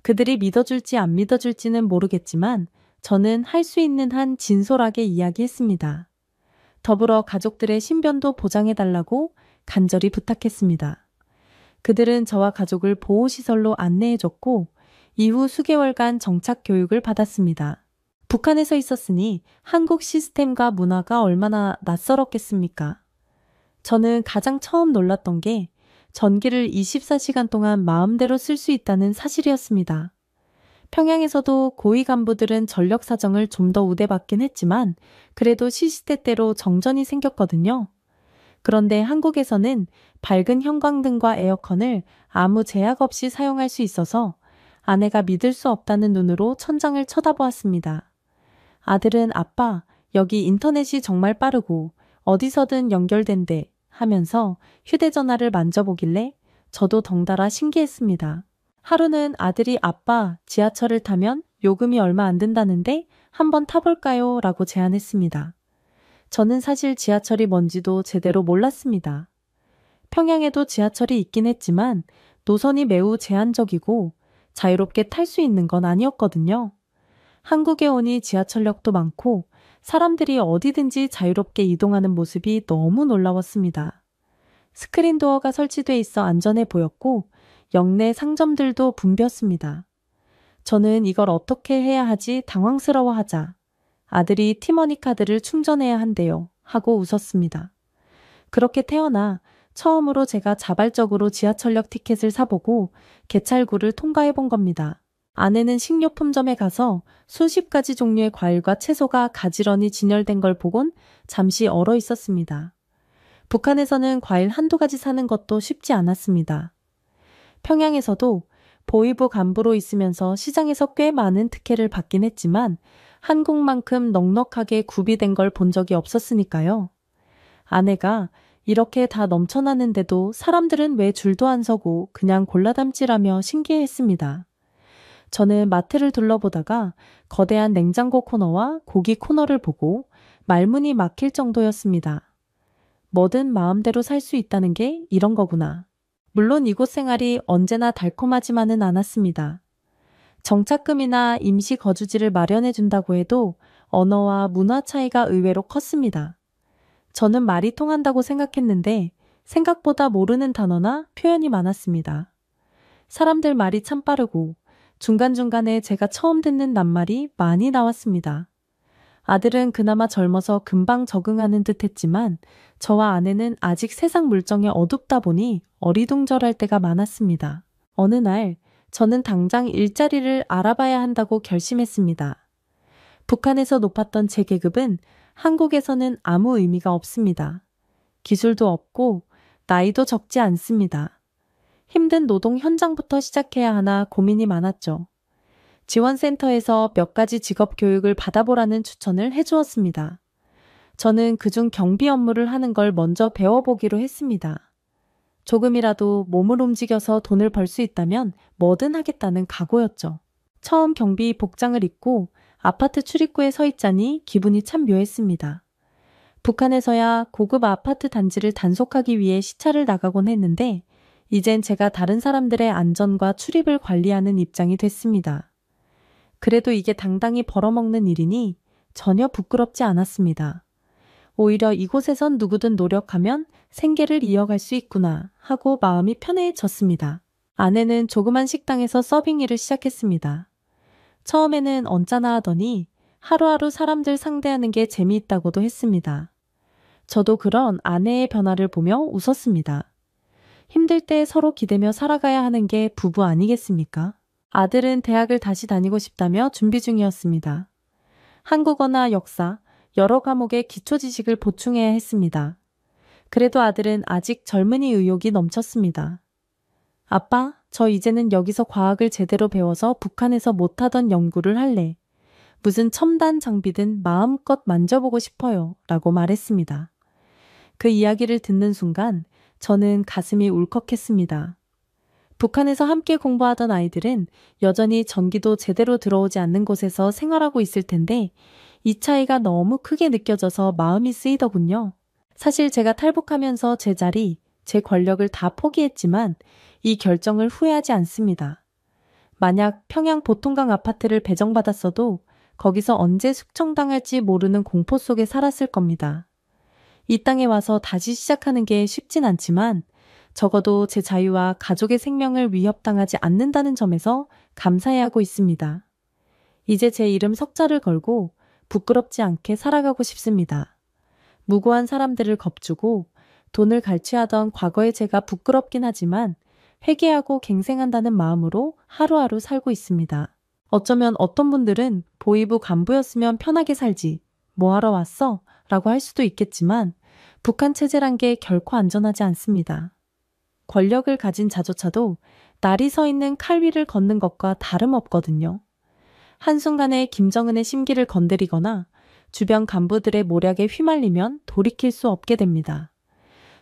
그들이 믿어줄지 안 믿어줄지는 모르겠지만 저는 할 수 있는 한 진솔하게 이야기했습니다. 더불어 가족들의 신변도 보장해달라고 간절히 부탁했습니다. 그들은 저와 가족을 보호시설로 안내해줬고 이후 수개월간 정착 교육을 받았습니다. 북한에서 있었으니 한국 시스템과 문화가 얼마나 낯설었겠습니까? 저는 가장 처음 놀랐던 게 전기를 24시간 동안 마음대로 쓸 수 있다는 사실이었습니다. 평양에서도 고위 간부들은 전력 사정을 좀 더 우대받긴 했지만 그래도 시시때때로 정전이 생겼거든요. 그런데 한국에서는 밝은 형광등과 에어컨을 아무 제약 없이 사용할 수 있어서 아내가 믿을 수 없다는 눈으로 천장을 쳐다보았습니다. 아들은 아빠, 여기 인터넷이 정말 빠르고 어디서든 연결된대 하면서 휴대전화를 만져보길래 저도 덩달아 신기했습니다. 하루는 아들이 아빠, 지하철을 타면 요금이 얼마 안 든다는데 한번 타볼까요? 라고 제안했습니다. 저는 사실 지하철이 뭔지도 제대로 몰랐습니다. 평양에도 지하철이 있긴 했지만 노선이 매우 제한적이고 자유롭게 탈 수 있는 건 아니었거든요. 한국에 오니 지하철역도 많고 사람들이 어디든지 자유롭게 이동하는 모습이 너무 놀라웠습니다. 스크린 도어가 설치돼 있어 안전해 보였고 역내 상점들도 붐볐습니다. 저는 이걸 어떻게 해야 하지 당황스러워하자 아들이 티머니 카드를 충전해야 한대요 하고 웃었습니다. 그렇게 태어나 처음으로 제가 자발적으로 지하철역 티켓을 사보고 개찰구를 통과해 본 겁니다. 아내는 식료품점에 가서 수십 가지 종류의 과일과 채소가 가지런히 진열된 걸 보곤 잠시 얼어 있었습니다. 북한에서는 과일 한두 가지 사는 것도 쉽지 않았습니다. 평양에서도 보위부 간부로 있으면서 시장에서 꽤 많은 특혜를 받긴 했지만 한국만큼 넉넉하게 구비된 걸 본 적이 없었으니까요. 아내가 이렇게 다 넘쳐나는데도 사람들은 왜 줄도 안 서고 그냥 골라담지라며 신기해했습니다. 저는 마트를 둘러보다가 거대한 냉장고 코너와 고기 코너를 보고 말문이 막힐 정도였습니다. 뭐든 마음대로 살 수 있다는 게 이런 거구나. 물론 이곳 생활이 언제나 달콤하지만은 않았습니다. 정착금이나 임시 거주지를 마련해 준다고 해도 언어와 문화 차이가 의외로 컸습니다. 저는 말이 통한다고 생각했는데 생각보다 모르는 단어나 표현이 많았습니다. 사람들 말이 참 빠르고 중간중간에 제가 처음 듣는 낱말이 많이 나왔습니다. 아들은 그나마 젊어서 금방 적응하는 듯 했지만 저와 아내는 아직 세상 물정에 어둡다 보니 어리둥절할 때가 많았습니다. 어느 날 저는 당장 일자리를 알아봐야 한다고 결심했습니다. 북한에서 높았던 제 계급은 한국에서는 아무 의미가 없습니다. 기술도 없고 나이도 적지 않습니다. 힘든 노동 현장부터 시작해야 하나 고민이 많았죠. 지원센터에서 몇 가지 직업 교육을 받아보라는 추천을 해주었습니다. 저는 그중 경비 업무를 하는 걸 먼저 배워보기로 했습니다. 조금이라도 몸을 움직여서 돈을 벌 수 있다면 뭐든 하겠다는 각오였죠. 처음 경비 복장을 입고 아파트 출입구에 서 있자니 기분이 참 묘했습니다. 북한에서야 고급 아파트 단지를 단속하기 위해 시찰을 나가곤 했는데 이젠 제가 다른 사람들의 안전과 출입을 관리하는 입장이 됐습니다. 그래도 이게 당당히 벌어먹는 일이니 전혀 부끄럽지 않았습니다. 오히려 이곳에선 누구든 노력하면 생계를 이어갈 수 있구나 하고 마음이 편해졌습니다. 아내는 조그만 식당에서 서빙 일을 시작했습니다. 처음에는 언짢아 하더니 하루하루 사람들 상대하는 게 재미있다고도 했습니다. 저도 그런 아내의 변화를 보며 웃었습니다. 힘들 때 서로 기대며 살아가야 하는 게 부부 아니겠습니까? 아들은 대학을 다시 다니고 싶다며 준비 중이었습니다. 한국어나 역사, 여러 과목의 기초 지식을 보충해야 했습니다. 그래도 아들은 아직 젊은이 의욕이 넘쳤습니다. 아빠, 저 이제는 여기서 과학을 제대로 배워서 북한에서 못하던 연구를 할래. 무슨 첨단 장비든 마음껏 만져보고 싶어요. 라고 말했습니다. 그 이야기를 듣는 순간 저는 가슴이 울컥했습니다. 북한에서 함께 공부하던 아이들은 여전히 전기도 제대로 들어오지 않는 곳에서 생활하고 있을 텐데 이 차이가 너무 크게 느껴져서 마음이 쓰이더군요. 사실 제가 탈북하면서 제 자리, 제 권력을 다 포기했지만 이 결정을 후회하지 않습니다. 만약 평양 보통강 아파트를 배정받았어도 거기서 언제 숙청당할지 모르는 공포 속에 살았을 겁니다. 이 땅에 와서 다시 시작하는 게 쉽진 않지만 적어도 제 자유와 가족의 생명을 위협당하지 않는다는 점에서 감사해하고 있습니다. 이제 제 이름 석자를 걸고 부끄럽지 않게 살아가고 싶습니다. 무고한 사람들을 겁주고 돈을 갈취하던 과거의 제가 부끄럽긴 하지만 회개하고 갱생한다는 마음으로 하루하루 살고 있습니다. 어쩌면 어떤 분들은 보위부 간부였으면 편하게 살지, 뭐하러 왔어? 라고 할 수도 있겠지만 북한 체제란 게 결코 안전하지 않습니다. 권력을 가진 자조차도 날이 서 있는 칼 위를 걷는 것과 다름없거든요. 한순간에 김정은의 심기를 건드리거나 주변 간부들의 모략에 휘말리면 돌이킬 수 없게 됩니다.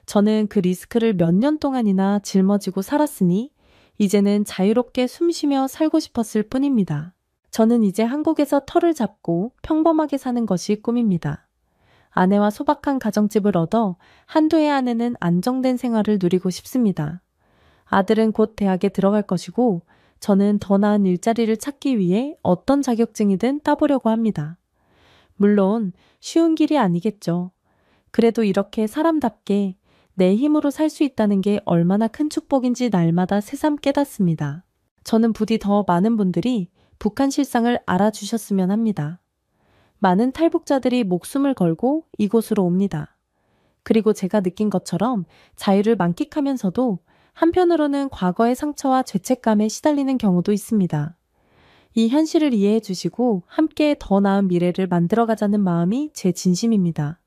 저는 그 리스크를 몇 년 동안이나 짊어지고 살았으니 이제는 자유롭게 숨쉬며 살고 싶었을 뿐입니다. 저는 이제 한국에서 터를 잡고 평범하게 사는 것이 꿈입니다. 아내와 소박한 가정집을 얻어 한두 해 안에는 안정된 생활을 누리고 싶습니다. 아들은 곧 대학에 들어갈 것이고 저는 더 나은 일자리를 찾기 위해 어떤 자격증이든 따보려고 합니다. 물론 쉬운 길이 아니겠죠. 그래도 이렇게 사람답게 내 힘으로 살 수 있다는 게 얼마나 큰 축복인지 날마다 새삼 깨닫습니다. 저는 부디 더 많은 분들이 북한 실상을 알아주셨으면 합니다. 많은 탈북자들이 목숨을 걸고 이곳으로 옵니다. 그리고 제가 느낀 것처럼 자유를 만끽하면서도 한편으로는 과거의 상처와 죄책감에 시달리는 경우도 있습니다. 이 현실을 이해해 주시고 함께 더 나은 미래를 만들어가자는 마음이 제 진심입니다.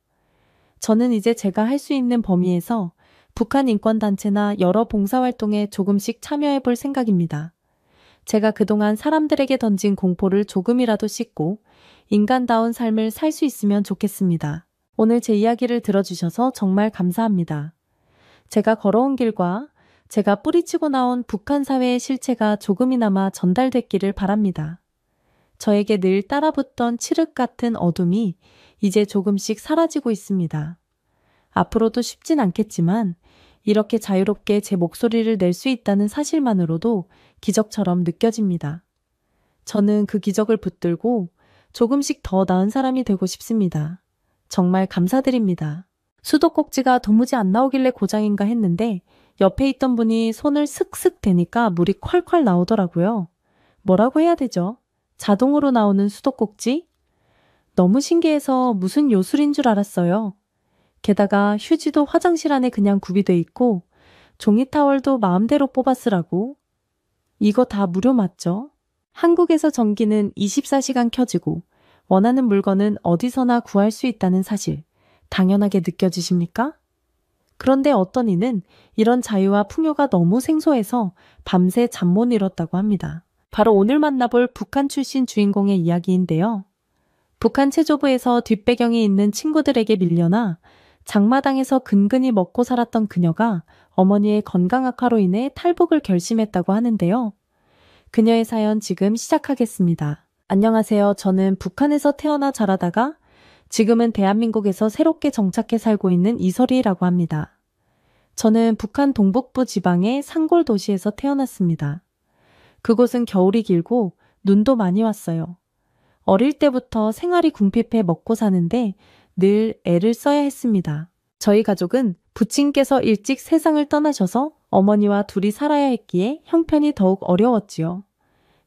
저는 이제 제가 할 수 있는 범위에서 북한 인권단체나 여러 봉사활동에 조금씩 참여해 볼 생각입니다. 제가 그동안 사람들에게 던진 공포를 조금이라도 씻고 인간다운 삶을 살 수 있으면 좋겠습니다. 오늘 제 이야기를 들어주셔서 정말 감사합니다. 제가 걸어온 길과 제가 뿌리치고 나온 북한 사회의 실체가 조금이나마 전달됐기를 바랍니다. 저에게 늘 따라붙던 칠흑 같은 어둠이 이제 조금씩 사라지고 있습니다. 앞으로도 쉽진 않겠지만 이렇게 자유롭게 제 목소리를 낼 수 있다는 사실만으로도 기적처럼 느껴집니다. 저는 그 기적을 붙들고 조금씩 더 나은 사람이 되고 싶습니다. 정말 감사드립니다. 수도꼭지가 도무지 안 나오길래 고장인가 했는데 옆에 있던 분이 손을 슥슥 대니까 물이 콸콸 나오더라고요. 뭐라고 해야 되죠? 자동으로 나오는 수도꼭지? 너무 신기해서 무슨 요술인 줄 알았어요. 게다가 휴지도 화장실 안에 그냥 구비돼 있고 종이 타월도 마음대로 뽑아 쓰라고. 이거 다 무료 맞죠? 한국에서 전기는 24시간 켜지고 원하는 물건은 어디서나 구할 수 있다는 사실, 당연하게 느껴지십니까? 그런데 어떤 이는 이런 자유와 풍요가 너무 생소해서 밤새 잠 못 이뤘다고 합니다. 바로 오늘 만나볼 북한 출신 주인공의 이야기인데요. 북한 체조부에서 뒷배경이 있는 친구들에게 밀려나 장마당에서 근근히 먹고 살았던 그녀가 어머니의 건강 악화로 인해 탈북을 결심했다고 하는데요. 그녀의 사연 지금 시작하겠습니다. 안녕하세요. 저는 북한에서 태어나 자라다가 지금은 대한민국에서 새롭게 정착해 살고 있는 이설이라고 합니다. 저는 북한 동북부 지방의 산골 도시에서 태어났습니다. 그곳은 겨울이 길고 눈도 많이 왔어요. 어릴 때부터 생활이 궁핍해 먹고 사는데 늘 애를 써야 했습니다. 저희 가족은 부친께서 일찍 세상을 떠나셔서 어머니와 둘이 살아야 했기에 형편이 더욱 어려웠지요.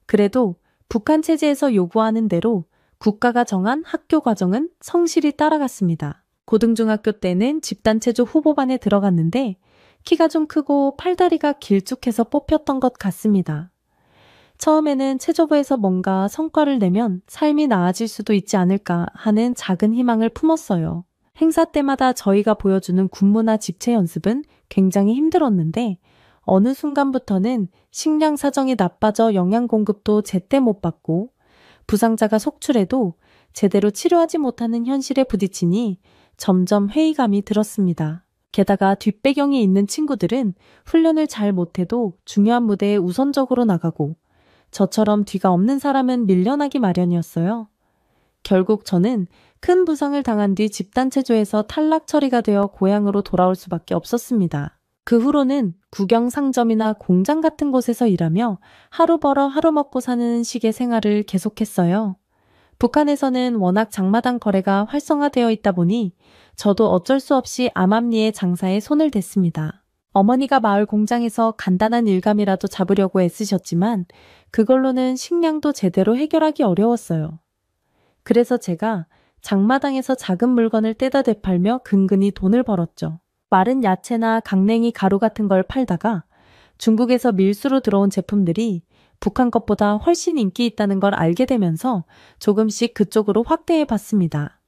그래도 북한 체제에서 요구하는 대로 국가가 정한 학교 과정은 성실히 따라갔습니다. 고등중학교 때는 집단체조 후보반에 들어갔는데 키가 좀 크고 팔다리가 길쭉해서 뽑혔던 것 같습니다. 처음에는 체조부에서 뭔가 성과를 내면 삶이 나아질 수도 있지 않을까 하는 작은 희망을 품었어요. 행사 때마다 저희가 보여주는 군무나 집체 연습은 굉장히 힘들었는데 어느 순간부터는 식량 사정이 나빠져 영양 공급도 제때 못 받고 부상자가 속출해도 제대로 치료하지 못하는 현실에 부딪히니 점점 회의감이 들었습니다. 게다가 뒷배경이 있는 친구들은 훈련을 잘 못해도 중요한 무대에 우선적으로 나가고 저처럼 뒤가 없는 사람은 밀려나기 마련이었어요. 결국 저는 큰 부상을 당한 뒤 집단체조에서 탈락 처리가 되어 고향으로 돌아올 수밖에 없었습니다. 그 후로는 구경 상점이나 공장 같은 곳에서 일하며 하루 벌어 하루 먹고 사는 식의 생활을 계속했어요. 북한에서는 워낙 장마당 거래가 활성화되어 있다 보니 저도 어쩔 수 없이 암암리의 장사에 손을 댔습니다. 어머니가 마을 공장에서 간단한 일감이라도 잡으려고 애쓰셨지만 그걸로는 식량도 제대로 해결하기 어려웠어요. 그래서 제가 장마당에서 작은 물건을 떼다 되팔며 근근히 돈을 벌었죠. 마른 야채나 강냉이 가루 같은 걸 팔다가 중국에서 밀수로 들어온 제품들이 북한 것보다 훨씬 인기 있다는 걸 알게 되면서 조금씩 그쪽으로 확대해 봤습니다.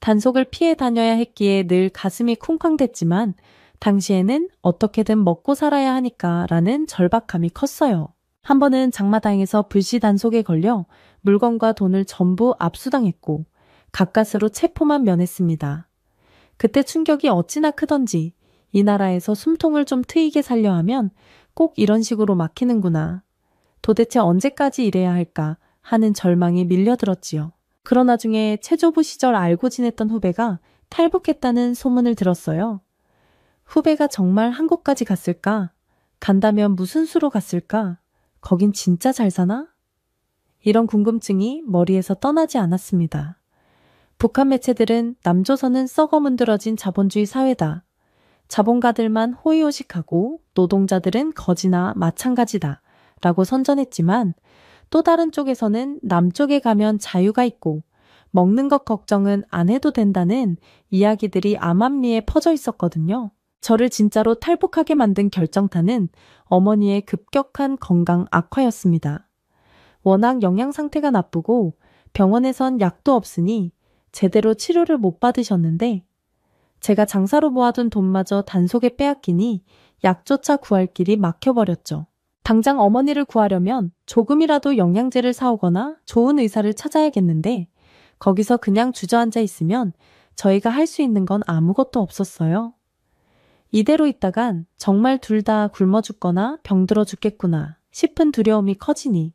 단속을 피해 다녀야 했기에 늘 가슴이 쿵쾅댔지만 당시에는 어떻게든 먹고 살아야 하니까 라는 절박함이 컸어요. 한 번은 장마당에서 불시 단속에 걸려 물건과 돈을 전부 압수당했고 가까스로 체포만 면했습니다. 그때 충격이 어찌나 크던지 이 나라에서 숨통을 좀 트이게 살려 하면 꼭 이런 식으로 막히는구나. 도대체 언제까지 이래야 할까 하는 절망이 밀려들었지요. 그러나 중에 체조부 시절 알고 지냈던 후배가 탈북했다는 소문을 들었어요. 후배가 정말 한국까지 갔을까? 간다면 무슨 수로 갔을까? 거긴 진짜 잘 사나? 이런 궁금증이 머리에서 떠나지 않았습니다. 북한 매체들은 남조선은 썩어 문드러진 자본주의 사회다. 자본가들만 호의호식하고 노동자들은 거지나 마찬가지다. 라고 선전했지만 또 다른 쪽에서는 남쪽에 가면 자유가 있고 먹는 것 걱정은 안 해도 된다는 이야기들이 암암리에 퍼져 있었거든요. 저를 진짜로 탈북하게 만든 결정타는 어머니의 급격한 건강 악화였습니다. 워낙 영양 상태가 나쁘고 병원에선 약도 없으니 제대로 치료를 못 받으셨는데 제가 장사로 모아둔 돈마저 단속에 빼앗기니 약조차 구할 길이 막혀버렸죠. 당장 어머니를 구하려면 조금이라도 영양제를 사오거나 좋은 의사를 찾아야겠는데 거기서 그냥 주저앉아 있으면 저희가 할 수 있는 건 아무것도 없었어요. 이대로 있다간 정말 둘 다 굶어 죽거나 병들어 죽겠구나 싶은 두려움이 커지니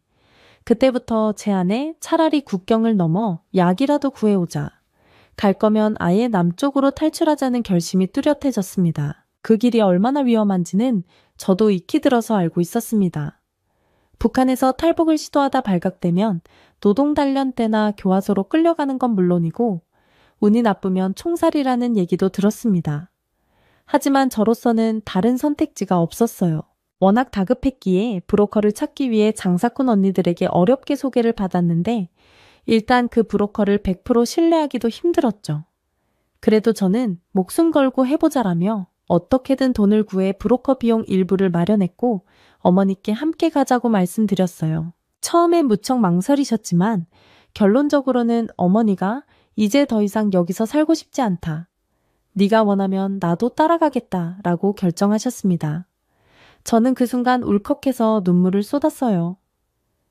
그때부터 제 안에 차라리 국경을 넘어 약이라도 구해오자. 갈 거면 아예 남쪽으로 탈출하자는 결심이 뚜렷해졌습니다. 그 길이 얼마나 위험한지는 저도 익히 들어서 알고 있었습니다. 북한에서 탈북을 시도하다 발각되면 노동단련대나 교화소로 끌려가는 건 물론이고 운이 나쁘면 총살이라는 얘기도 들었습니다. 하지만 저로서는 다른 선택지가 없었어요. 워낙 다급했기에 브로커를 찾기 위해 장사꾼 언니들에게 어렵게 소개를 받았는데 일단 그 브로커를 100% 신뢰하기도 힘들었죠. 그래도 저는 목숨 걸고 해보자라며 어떻게든 돈을 구해 브로커 비용 일부를 마련했고 어머니께 함께 가자고 말씀드렸어요. 처음에 무척 망설이셨지만 결론적으로는 어머니가 이제 더 이상 여기서 살고 싶지 않다. 네가 원하면 나도 따라가겠다 라고 결정하셨습니다. 저는 그 순간 울컥해서 눈물을 쏟았어요.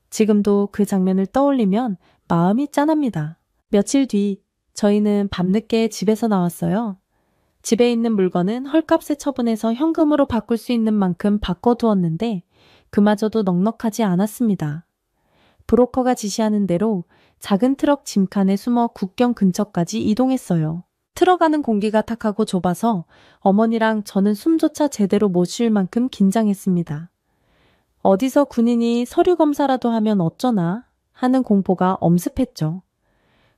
지금도 그 장면을 떠올리면 마음이 짠합니다. 며칠 뒤 저희는 밤늦게 집에서 나왔어요. 집에 있는 물건은 헐값에 처분해서 현금으로 바꿀 수 있는 만큼 바꿔두었는데 그마저도 넉넉하지 않았습니다. 브로커가 지시하는 대로 작은 트럭 짐칸에 숨어 국경 근처까지 이동했어요. 트럭 안은 공기가 탁하고 좁아서 어머니랑 저는 숨조차 제대로 못 쉴 만큼 긴장했습니다. 어디서 군인이 서류 검사라도 하면 어쩌나 하는 공포가 엄습했죠.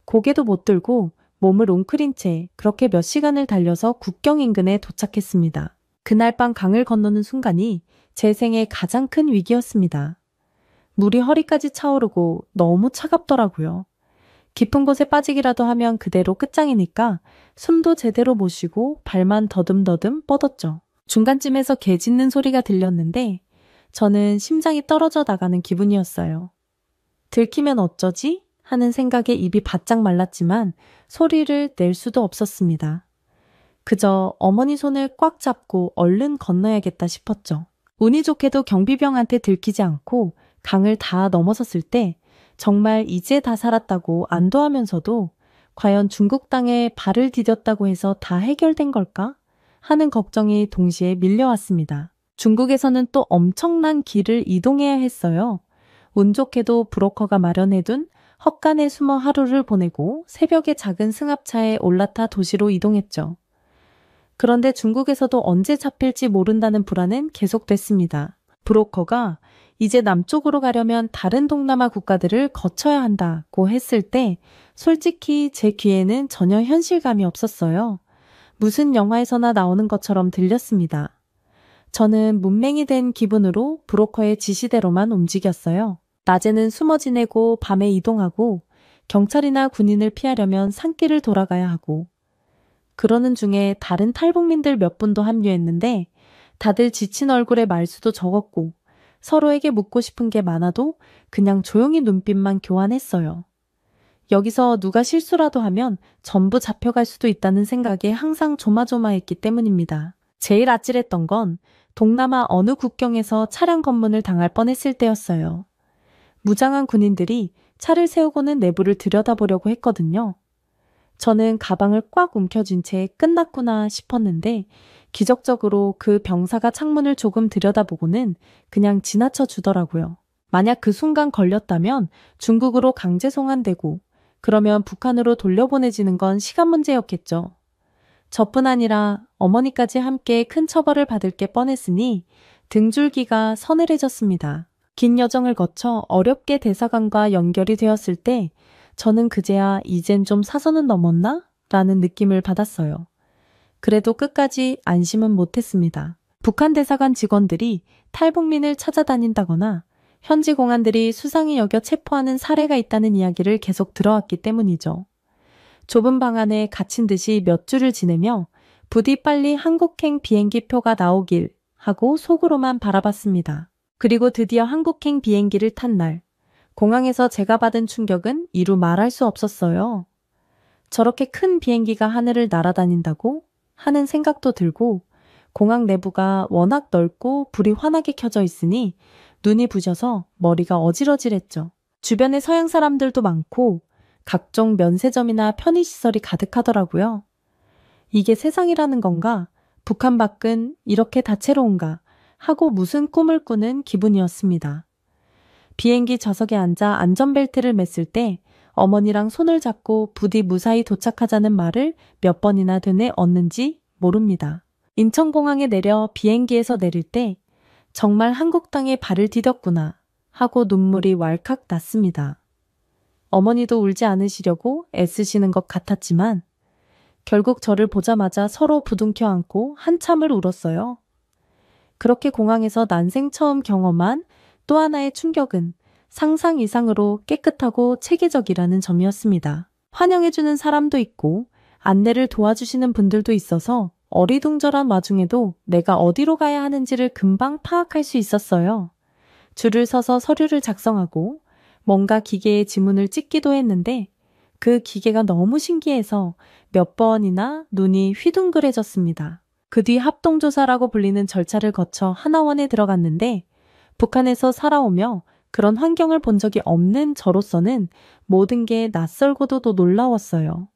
고개도 못 들고 몸을 웅크린 채 그렇게 몇 시간을 달려서 국경 인근에 도착했습니다. 그날 밤 강을 건너는 순간이 제 생애 가장 큰 위기였습니다. 물이 허리까지 차오르고 너무 차갑더라고요. 깊은 곳에 빠지기라도 하면 그대로 끝장이니까 숨도 제대로 못 쉬고 발만 더듬더듬 뻗었죠. 중간쯤에서 개 짖는 소리가 들렸는데 저는 심장이 떨어져 나가는 기분이었어요. 들키면 어쩌지? 하는 생각에 입이 바짝 말랐지만 소리를 낼 수도 없었습니다. 그저 어머니 손을 꽉 잡고 얼른 건너야겠다 싶었죠. 운이 좋게도 경비병한테 들키지 않고 강을 다 넘어섰을 때 정말 이제 다 살았다고 안도하면서도 과연 중국 땅에 발을 디뎠다고 해서 다 해결된 걸까? 하는 걱정이 동시에 밀려왔습니다. 중국에서는 또 엄청난 길을 이동해야 했어요. 운 좋게도 브로커가 마련해둔 헛간에 숨어 하루를 보내고 새벽에 작은 승합차에 올라타 도시로 이동했죠. 그런데 중국에서도 언제 잡힐지 모른다는 불안은 계속됐습니다. 브로커가 이제 남쪽으로 가려면 다른 동남아 국가들을 거쳐야 한다고 했을 때 솔직히 제 귀에는 전혀 현실감이 없었어요. 무슨 영화에서나 나오는 것처럼 들렸습니다. 저는 문맹이 된 기분으로 브로커의 지시대로만 움직였어요. 낮에는 숨어 지내고 밤에 이동하고 경찰이나 군인을 피하려면 산길을 돌아가야 하고 그러는 중에 다른 탈북민들 몇 분도 합류했는데 다들 지친 얼굴에 말수도 적었고 서로에게 묻고 싶은 게 많아도 그냥 조용히 눈빛만 교환했어요. 여기서 누가 실수라도 하면 전부 잡혀갈 수도 있다는 생각에 항상 조마조마했기 때문입니다. 제일 아찔했던 건 동남아 어느 국경에서 차량 검문을 당할 뻔했을 때였어요. 무장한 군인들이 차를 세우고는 내부를 들여다보려고 했거든요. 저는 가방을 꽉 움켜쥔 채 끝났구나 싶었는데 기적적으로 그 병사가 창문을 조금 들여다보고는 그냥 지나쳐 주더라고요. 만약 그 순간 걸렸다면 중국으로 강제 송환되고 그러면 북한으로 돌려보내지는 건 시간 문제였겠죠. 저뿐 아니라 어머니까지 함께 큰 처벌을 받을 게 뻔했으니 등줄기가 서늘해졌습니다. 긴 여정을 거쳐 어렵게 대사관과 연결이 되었을 때 저는 그제야 이젠 좀 사선은 넘었나? 라는 느낌을 받았어요. 그래도 끝까지 안심은 못했습니다. 북한 대사관 직원들이 탈북민을 찾아다닌다거나 현지 공안들이 수상히 여겨 체포하는 사례가 있다는 이야기를 계속 들어왔기 때문이죠. 좁은 방 안에 갇힌 듯이 몇 주를 지내며 부디 빨리 한국행 비행기 표가 나오길 하고 속으로만 바라봤습니다. 그리고 드디어 한국행 비행기를 탄 날, 공항에서 제가 받은 충격은 이루 말할 수 없었어요. 저렇게 큰 비행기가 하늘을 날아다닌다고 하는 생각도 들고 공항 내부가 워낙 넓고 불이 환하게 켜져 있으니 눈이 부셔서 머리가 어지러질했죠. 주변에 서양 사람들도 많고 각종 면세점이나 편의시설이 가득하더라고요. 이게 세상이라는 건가? 북한 밖은 이렇게 다채로운가? 하고 무슨 꿈을 꾸는 기분이었습니다. 비행기 좌석에 앉아 안전벨트를 맸을 때 어머니랑 손을 잡고 부디 무사히 도착하자는 말을 몇 번이나 되뇌 얻는지 모릅니다. 인천공항에 내려 비행기에서 내릴 때 정말 한국 땅에 발을 디뎠구나 하고 눈물이 왈칵 났습니다. 어머니도 울지 않으시려고 애쓰시는 것 같았지만 결국 저를 보자마자 서로 부둥켜 안고 한참을 울었어요. 그렇게 공항에서 난생 처음 경험한 또 하나의 충격은 상상 이상으로 깨끗하고 체계적이라는 점이었습니다. 환영해주는 사람도 있고 안내를 도와주시는 분들도 있어서 어리둥절한 와중에도 내가 어디로 가야 하는지를 금방 파악할 수 있었어요. 줄을 서서 서류를 작성하고 뭔가 기계에 지문을 찍기도 했는데 그 기계가 너무 신기해서 몇 번이나 눈이 휘둥그레졌습니다. 그 뒤 합동조사라고 불리는 절차를 거쳐 하나원에 들어갔는데 북한에서 살아오며 그런 환경을 본 적이 없는 저로서는 모든 게 낯설고도 또 놀라웠어요.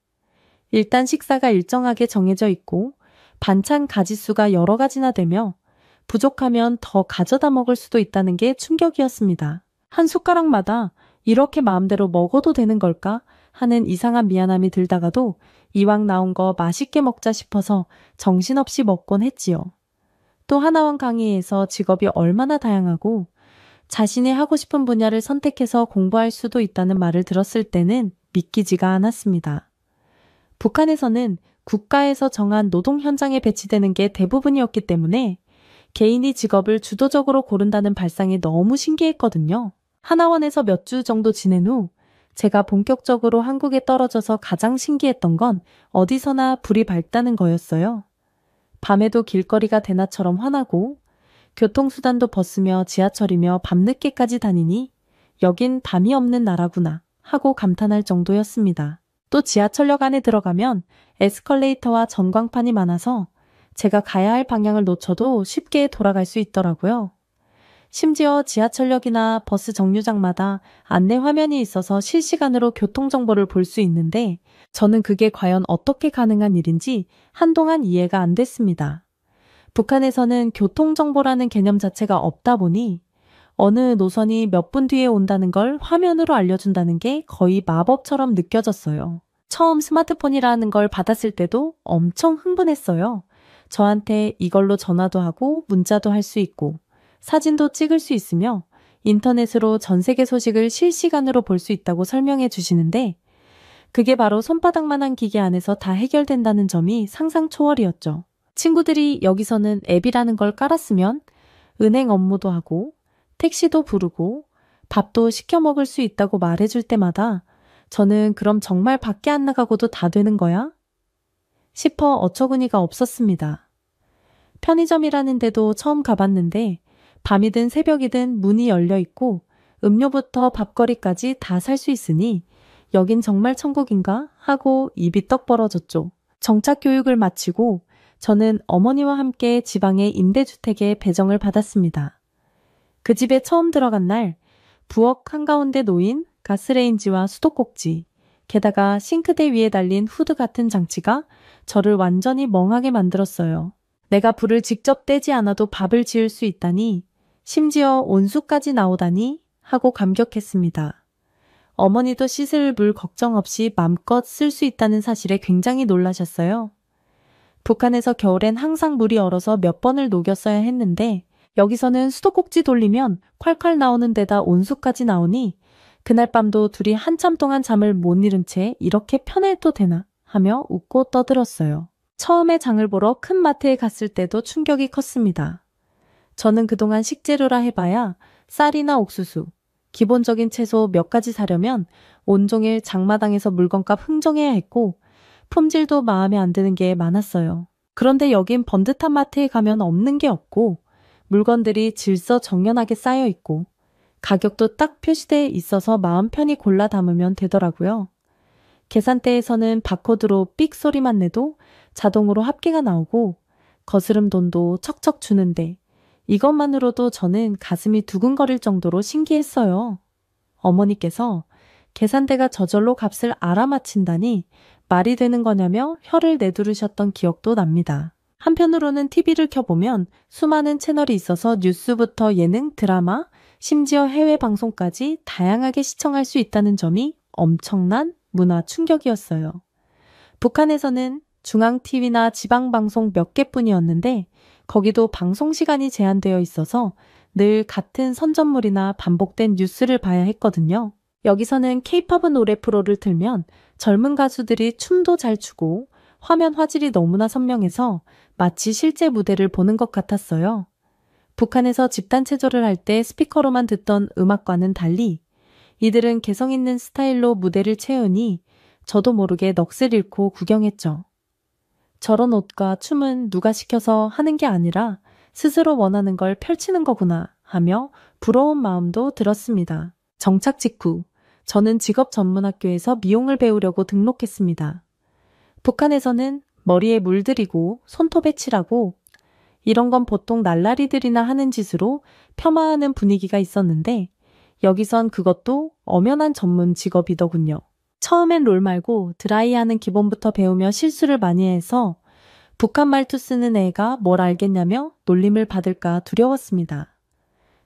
일단 식사가 일정하게 정해져 있고 반찬 가짓수가 여러 가지나 되며 부족하면 더 가져다 먹을 수도 있다는 게 충격이었습니다. 한 숟가락마다 이렇게 마음대로 먹어도 되는 걸까 하는 이상한 미안함이 들다가도 이왕 나온 거 맛있게 먹자 싶어서 정신없이 먹곤 했지요. 또 하나원 강의에서 직업이 얼마나 다양하고 자신이 하고 싶은 분야를 선택해서 공부할 수도 있다는 말을 들었을 때는 믿기지가 않았습니다. 북한에서는 국가에서 정한 노동 현장에 배치되는 게 대부분이었기 때문에 개인이 직업을 주도적으로 고른다는 발상이 너무 신기했거든요. 하나원에서 몇 주 정도 지낸 후 제가 본격적으로 한국에 떨어져서 가장 신기했던 건 어디서나 불이 밝다는 거였어요. 밤에도 길거리가 대낮처럼 환하고 교통수단도 벗으며 지하철이며 밤늦게까지 다니니 여긴 밤이 없는 나라구나 하고 감탄할 정도였습니다. 또 지하철역 안에 들어가면 에스컬레이터와 전광판이 많아서 제가 가야 할 방향을 놓쳐도 쉽게 돌아갈 수 있더라고요. 심지어 지하철역이나 버스 정류장마다 안내 화면이 있어서 실시간으로 교통정보를 볼 수 있는데 저는 그게 과연 어떻게 가능한 일인지 한동안 이해가 안 됐습니다. 북한에서는 교통정보라는 개념 자체가 없다 보니 어느 노선이 몇 분 뒤에 온다는 걸 화면으로 알려준다는 게 거의 마법처럼 느껴졌어요. 처음 스마트폰이라는 걸 받았을 때도 엄청 흥분했어요. 저한테 이걸로 전화도 하고 문자도 할 수 있고 사진도 찍을 수 있으며 인터넷으로 전 세계 소식을 실시간으로 볼 수 있다고 설명해 주시는데 그게 바로 손바닥만한 기계 안에서 다 해결된다는 점이 상상 초월이었죠. 친구들이 여기서는 앱이라는 걸 깔았으면 은행 업무도 하고 택시도 부르고 밥도 시켜 먹을 수 있다고 말해줄 때마다 저는 그럼 정말 밖에 안 나가고도 다 되는 거야? 싶어 어처구니가 없었습니다. 편의점이라는 데도 처음 가봤는데 밤이든 새벽이든 문이 열려 있고 음료부터 밥거리까지 다 살 수 있으니 여긴 정말 천국인가 하고 입이 떡 벌어졌죠. 정착 교육을 마치고 저는 어머니와 함께 지방의 임대주택에 배정을 받았습니다. 그 집에 처음 들어간 날 부엌 한가운데 놓인 가스레인지와 수도꼭지, 게다가 싱크대 위에 달린 후드 같은 장치가 저를 완전히 멍하게 만들었어요. 내가 불을 직접 떼지 않아도 밥을 지을 수 있다니, 심지어 온수까지 나오다니 하고 감격했습니다. 어머니도 씻을 물 걱정 없이 맘껏 쓸 수 있다는 사실에 굉장히 놀라셨어요. 북한에서 겨울엔 항상 물이 얼어서 몇 번을 녹였어야 했는데 여기서는 수도꼭지 돌리면 콸콸 나오는 데다 온수까지 나오니 그날 밤도 둘이 한참 동안 잠을 못 이룬 채 이렇게 편해도 되나 하며 웃고 떠들었어요. 처음에 장을 보러 큰 마트에 갔을 때도 충격이 컸습니다. 저는 그동안 식재료라 해봐야 쌀이나 옥수수, 기본적인 채소 몇 가지 사려면 온종일 장마당에서 물건값 흥정해야 했고 품질도 마음에 안 드는 게 많았어요. 그런데 여긴 번듯한 마트에 가면 없는 게 없고 물건들이 질서정연하게 쌓여 있고 가격도 딱 표시돼 있어서 마음 편히 골라 담으면 되더라고요. 계산대에서는 바코드로 삑 소리만 내도 자동으로 합계가 나오고 거스름 돈도 척척 주는데 이것만으로도 저는 가슴이 두근거릴 정도로 신기했어요. 어머니께서 계산대가 저절로 값을 알아맞힌다니 말이 되는 거냐며 혀를 내두르셨던 기억도 납니다. 한편으로는 TV를 켜보면 수많은 채널이 있어서 뉴스부터 예능, 드라마, 심지어 해외 방송까지 다양하게 시청할 수 있다는 점이 엄청난 문화 충격이었어요. 북한에서는 중앙TV나 지방방송 몇 개뿐이었는데 거기도 방송 시간이 제한되어 있어서 늘 같은 선전물이나 반복된 뉴스를 봐야 했거든요. 여기서는 K-팝 노래 프로를 틀면 젊은 가수들이 춤도 잘 추고 화면 화질이 너무나 선명해서 마치 실제 무대를 보는 것 같았어요. 북한에서 집단 체조를 할 때 스피커로만 듣던 음악과는 달리 이들은 개성 있는 스타일로 무대를 채우니 저도 모르게 넋을 잃고 구경했죠. 저런 옷과 춤은 누가 시켜서 하는 게 아니라 스스로 원하는 걸 펼치는 거구나 하며 부러운 마음도 들었습니다. 정착 직후 저는 직업전문학교에서 미용을 배우려고 등록했습니다. 북한에서는 머리에 물들이고 손톱에 칠하고 이런 건 보통 날라리들이나 하는 짓으로 폄하하는 분위기가 있었는데 여기선 그것도 엄연한 전문 직업이더군요. 처음엔 롤 말고 드라이하는 기본부터 배우며 실수를 많이 해서 북한 말투 쓰는 애가 뭘 알겠냐며 놀림을 받을까 두려웠습니다.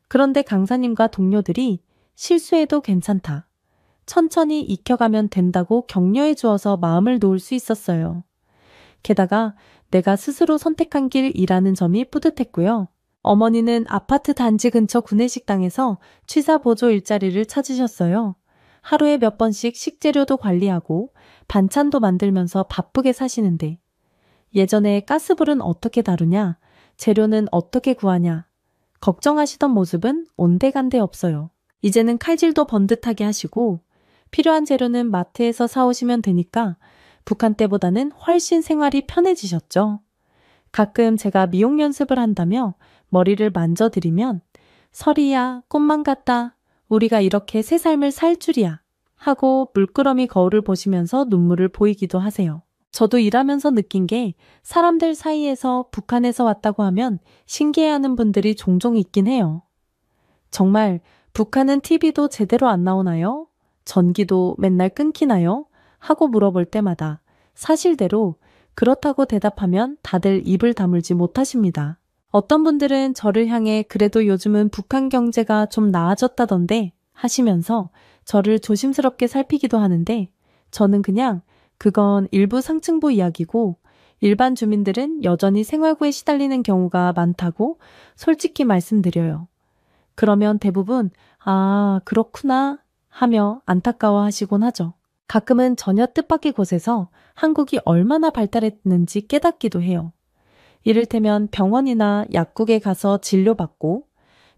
그런데 강사님과 동료들이 실수해도 괜찮다. 천천히 익혀가면 된다고 격려해 주어서 마음을 놓을 수 있었어요. 게다가 내가 스스로 선택한 길이라는 점이 뿌듯했고요. 어머니는 아파트 단지 근처 구내식당에서 취사 보조 일자리를 찾으셨어요. 하루에 몇 번씩 식재료도 관리하고 반찬도 만들면서 바쁘게 사시는데 예전에 가스불은 어떻게 다루냐, 재료는 어떻게 구하냐 걱정하시던 모습은 온데간데 없어요. 이제는 칼질도 번듯하게 하시고 필요한 재료는 마트에서 사오시면 되니까 북한 때보다는 훨씬 생활이 편해지셨죠. 가끔 제가 미용 연습을 한다며 머리를 만져드리면 설이야, 꽃만 같다. 우리가 이렇게 새 삶을 살 줄이야. 하고 물끄러미 거울을 보시면서 눈물을 보이기도 하세요. 저도 일하면서 느낀 게 사람들 사이에서 북한에서 왔다고 하면 신기해하는 분들이 종종 있긴 해요. 정말 북한은 TV도 제대로 안 나오나요? 전기도 맨날 끊기나요? 하고 물어볼 때마다 사실대로 그렇다고 대답하면 다들 입을 다물지 못하십니다. 어떤 분들은 저를 향해 그래도 요즘은 북한 경제가 좀 나아졌다던데 하시면서 저를 조심스럽게 살피기도 하는데 저는 그냥 그건 일부 상층부 이야기고 일반 주민들은 여전히 생활고에 시달리는 경우가 많다고 솔직히 말씀드려요. 그러면 대부분 아, 그렇구나 하며 안타까워하시곤 하죠. 가끔은 전혀 뜻밖의 곳에서 한국이 얼마나 발달했는지 깨닫기도 해요. 이를테면 병원이나 약국에 가서 진료받고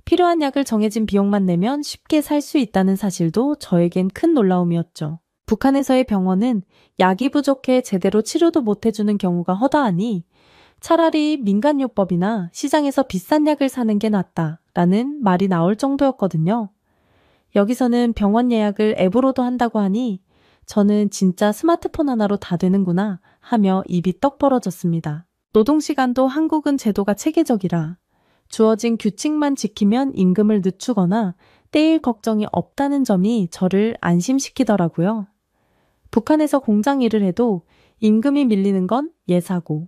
필요한 약을 정해진 비용만 내면 쉽게 살 수 있다는 사실도 저에겐 큰 놀라움이었죠. 북한에서의 병원은 약이 부족해 제대로 치료도 못 해주는 경우가 허다하니 차라리 민간요법이나 시장에서 비싼 약을 사는 게 낫다라는 말이 나올 정도였거든요. 여기서는 병원 예약을 앱으로도 한다고 하니 저는 진짜 스마트폰 하나로 다 되는구나 하며 입이 떡 벌어졌습니다. 노동시간도 한국은 제도가 체계적이라 주어진 규칙만 지키면 임금을 늦추거나 떼일 걱정이 없다는 점이 저를 안심시키더라고요. 북한에서 공장 일을 해도 임금이 밀리는 건 예사고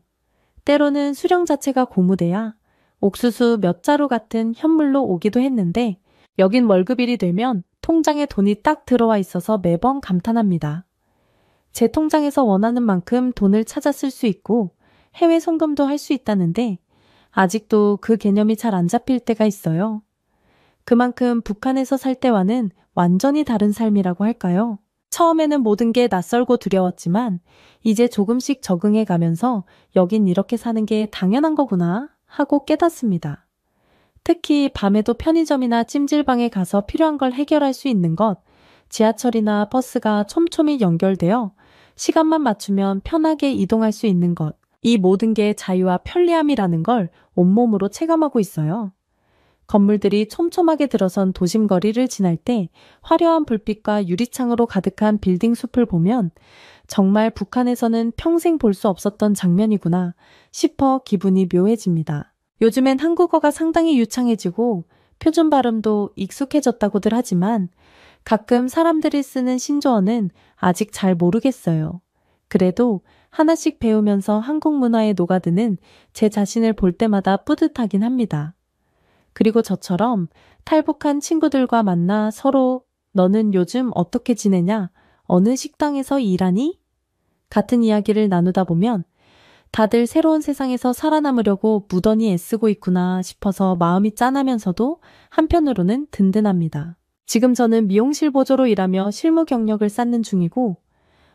때로는 수령 자체가 고무돼야 옥수수 몇 자루 같은 현물로 오기도 했는데 여긴 월급일이 되면 통장에 돈이 딱 들어와 있어서 매번 감탄합니다. 제 통장에서 원하는 만큼 돈을 찾아 쓸 수 있고 해외 송금도 할 수 있다는데 아직도 그 개념이 잘 안 잡힐 때가 있어요. 그만큼 북한에서 살 때와는 완전히 다른 삶이라고 할까요? 처음에는 모든 게 낯설고 두려웠지만 이제 조금씩 적응해 가면서 여긴 이렇게 사는 게 당연한 거구나 하고 깨닫습니다. 특히 밤에도 편의점이나 찜질방에 가서 필요한 걸 해결할 수 있는 것, 지하철이나 버스가 촘촘히 연결되어 시간만 맞추면 편하게 이동할 수 있는 것, 이 모든 게 자유와 편리함이라는 걸 온몸으로 체감하고 있어요. 건물들이 촘촘하게 들어선 도심 거리를 지날 때 화려한 불빛과 유리창으로 가득한 빌딩 숲을 보면 정말 북한에서는 평생 볼 수 없었던 장면이구나 싶어 기분이 묘해집니다. 요즘엔 한국어가 상당히 유창해지고 표준 발음도 익숙해졌다고들 하지만 가끔 사람들이 쓰는 신조어는 아직 잘 모르겠어요. 그래도 하나씩 배우면서 한국 문화에 녹아드는 제 자신을 볼 때마다 뿌듯하긴 합니다. 그리고 저처럼 탈북한 친구들과 만나 서로 너는 요즘 어떻게 지내냐? 어느 식당에서 일하니? 같은 이야기를 나누다 보면 다들 새로운 세상에서 살아남으려고 무던히 애쓰고 있구나 싶어서 마음이 짠하면서도 한편으로는 든든합니다. 지금 저는 미용실 보조로 일하며 실무 경력을 쌓는 중이고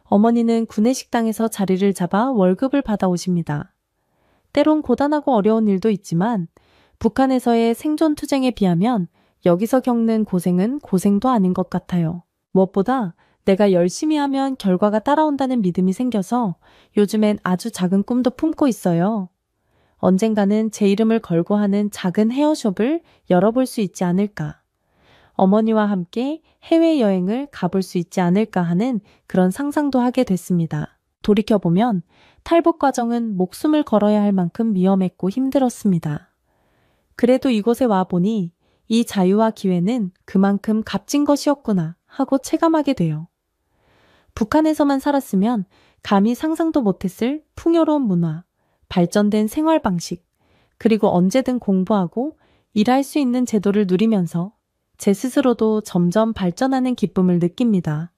어머니는 구내식당에서 자리를 잡아 월급을 받아오십니다. 때론 고단하고 어려운 일도 있지만 북한에서의 생존 투쟁에 비하면 여기서 겪는 고생은 고생도 아닌 것 같아요. 무엇보다 내가 열심히 하면 결과가 따라온다는 믿음이 생겨서 요즘엔 아주 작은 꿈도 품고 있어요. 언젠가는 제 이름을 걸고 하는 작은 헤어숍을 열어볼 수 있지 않을까. 어머니와 함께 해외여행을 가볼 수 있지 않을까 하는 그런 상상도 하게 됐습니다. 돌이켜보면 탈북 과정은 목숨을 걸어야 할 만큼 위험했고 힘들었습니다. 그래도 이곳에 와보니 이 자유와 기회는 그만큼 값진 것이었구나 하고 체감하게 돼요. 북한에서만 살았으면 감히 상상도 못했을 풍요로운 문화, 발전된 생활 방식, 그리고 언제든 공부하고 일할 수 있는 제도를 누리면서 제 스스로도 점점 발전하는 기쁨을 느낍니다.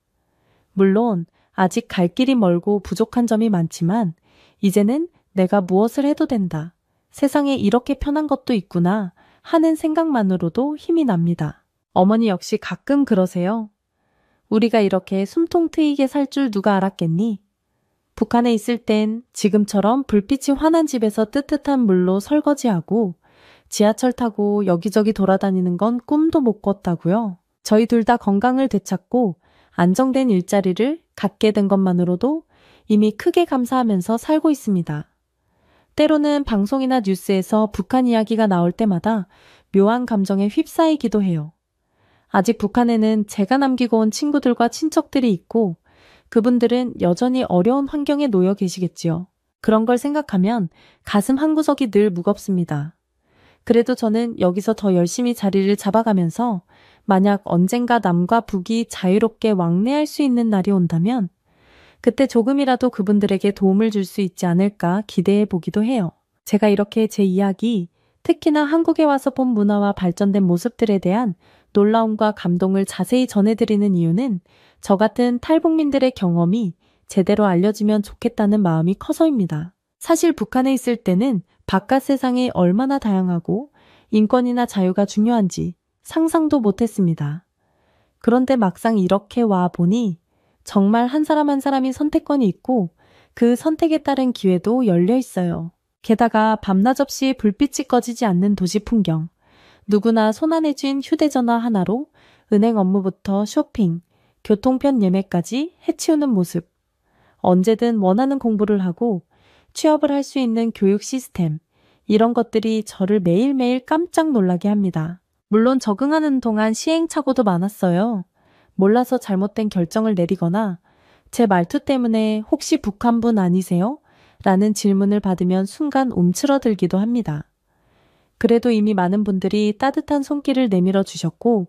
물론 아직 갈 길이 멀고 부족한 점이 많지만 이제는 내가 무엇을 해도 된다. 세상에 이렇게 편한 것도 있구나 하는 생각만으로도 힘이 납니다. 어머니 역시 가끔 그러세요. 우리가 이렇게 숨통 트이게 살 줄 누가 알았겠니? 북한에 있을 땐 지금처럼 불빛이 환한 집에서 뜨뜻한 물로 설거지하고 지하철 타고 여기저기 돌아다니는 건 꿈도 못 꿨다고요. 저희 둘 다 건강을 되찾고 안정된 일자리를 갖게 된 것만으로도 이미 크게 감사하면서 살고 있습니다. 때로는 방송이나 뉴스에서 북한 이야기가 나올 때마다 묘한 감정에 휩싸이기도 해요. 아직 북한에는 제가 남기고 온 친구들과 친척들이 있고 그분들은 여전히 어려운 환경에 놓여 계시겠지요. 그런 걸 생각하면 가슴 한구석이 늘 무겁습니다. 그래도 저는 여기서 더 열심히 자리를 잡아가면서 만약 언젠가 남과 북이 자유롭게 왕래할 수 있는 날이 온다면 그때 조금이라도 그분들에게 도움을 줄 수 있지 않을까 기대해 보기도 해요. 제가 이렇게 제 이야기, 특히나 한국에 와서 본 문화와 발전된 모습들에 대한 놀라움과 감동을 자세히 전해드리는 이유는 저 같은 탈북민들의 경험이 제대로 알려지면 좋겠다는 마음이 커서입니다. 사실 북한에 있을 때는 바깥 세상이 얼마나 다양하고 인권이나 자유가 중요한지 상상도 못했습니다. 그런데 막상 이렇게 와 보니 정말 한 사람 한 사람이 선택권이 있고 그 선택에 따른 기회도 열려 있어요. 게다가 밤낮 없이 불빛이 꺼지지 않는 도시 풍경, 누구나 손안에 쥔 휴대전화 하나로 은행 업무부터 쇼핑, 교통편 예매까지 해치우는 모습, 언제든 원하는 공부를 하고 취업을 할 수 있는 교육 시스템, 이런 것들이 저를 매일매일 깜짝 놀라게 합니다. 물론 적응하는 동안 시행착오도 많았어요. 몰라서 잘못된 결정을 내리거나 제 말투 때문에 혹시 북한분 아니세요? 라는 질문을 받으면 순간 움츠러들기도 합니다. 그래도 이미 많은 분들이 따뜻한 손길을 내밀어 주셨고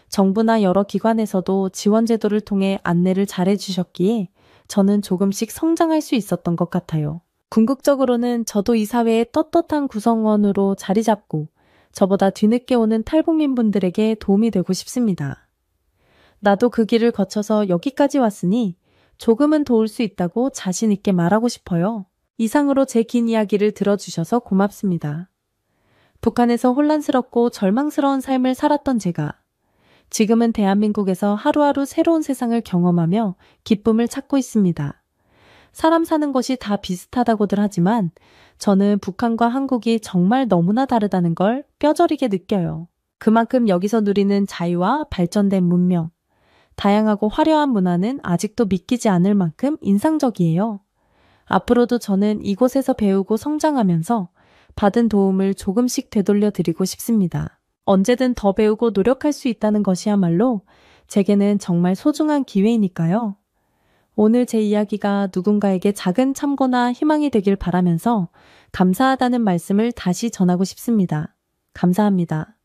정부나 여러 기관에서도 지원 제도를 통해 안내를 잘해 주셨기에 저는 조금씩 성장할 수 있었던 것 같아요. 궁극적으로는 저도 이 사회의 떳떳한 구성원으로 자리 잡고 저보다 뒤늦게 오는 탈북민 분들에게 도움이 되고 싶습니다. 나도 그 길을 거쳐서 여기까지 왔으니 조금은 도울 수 있다고 자신 있게 말하고 싶어요. 이상으로 제 긴 이야기를 들어주셔서 고맙습니다. 북한에서 혼란스럽고 절망스러운 삶을 살았던 제가 지금은 대한민국에서 하루하루 새로운 세상을 경험하며 기쁨을 찾고 있습니다. 사람 사는 것이 다 비슷하다고들 하지만 저는 북한과 한국이 정말 너무나 다르다는 걸 뼈저리게 느껴요. 그만큼 여기서 누리는 자유와 발전된 문명, 다양하고 화려한 문화는 아직도 믿기지 않을 만큼 인상적이에요. 앞으로도 저는 이곳에서 배우고 성장하면서 받은 도움을 조금씩 되돌려 드리고 싶습니다. 언제든 더 배우고 노력할 수 있다는 것이야말로 제게는 정말 소중한 기회이니까요. 오늘 제 이야기가 누군가에게 작은 참고나 희망이 되길 바라면서 감사하다는 말씀을 다시 전하고 싶습니다. 감사합니다.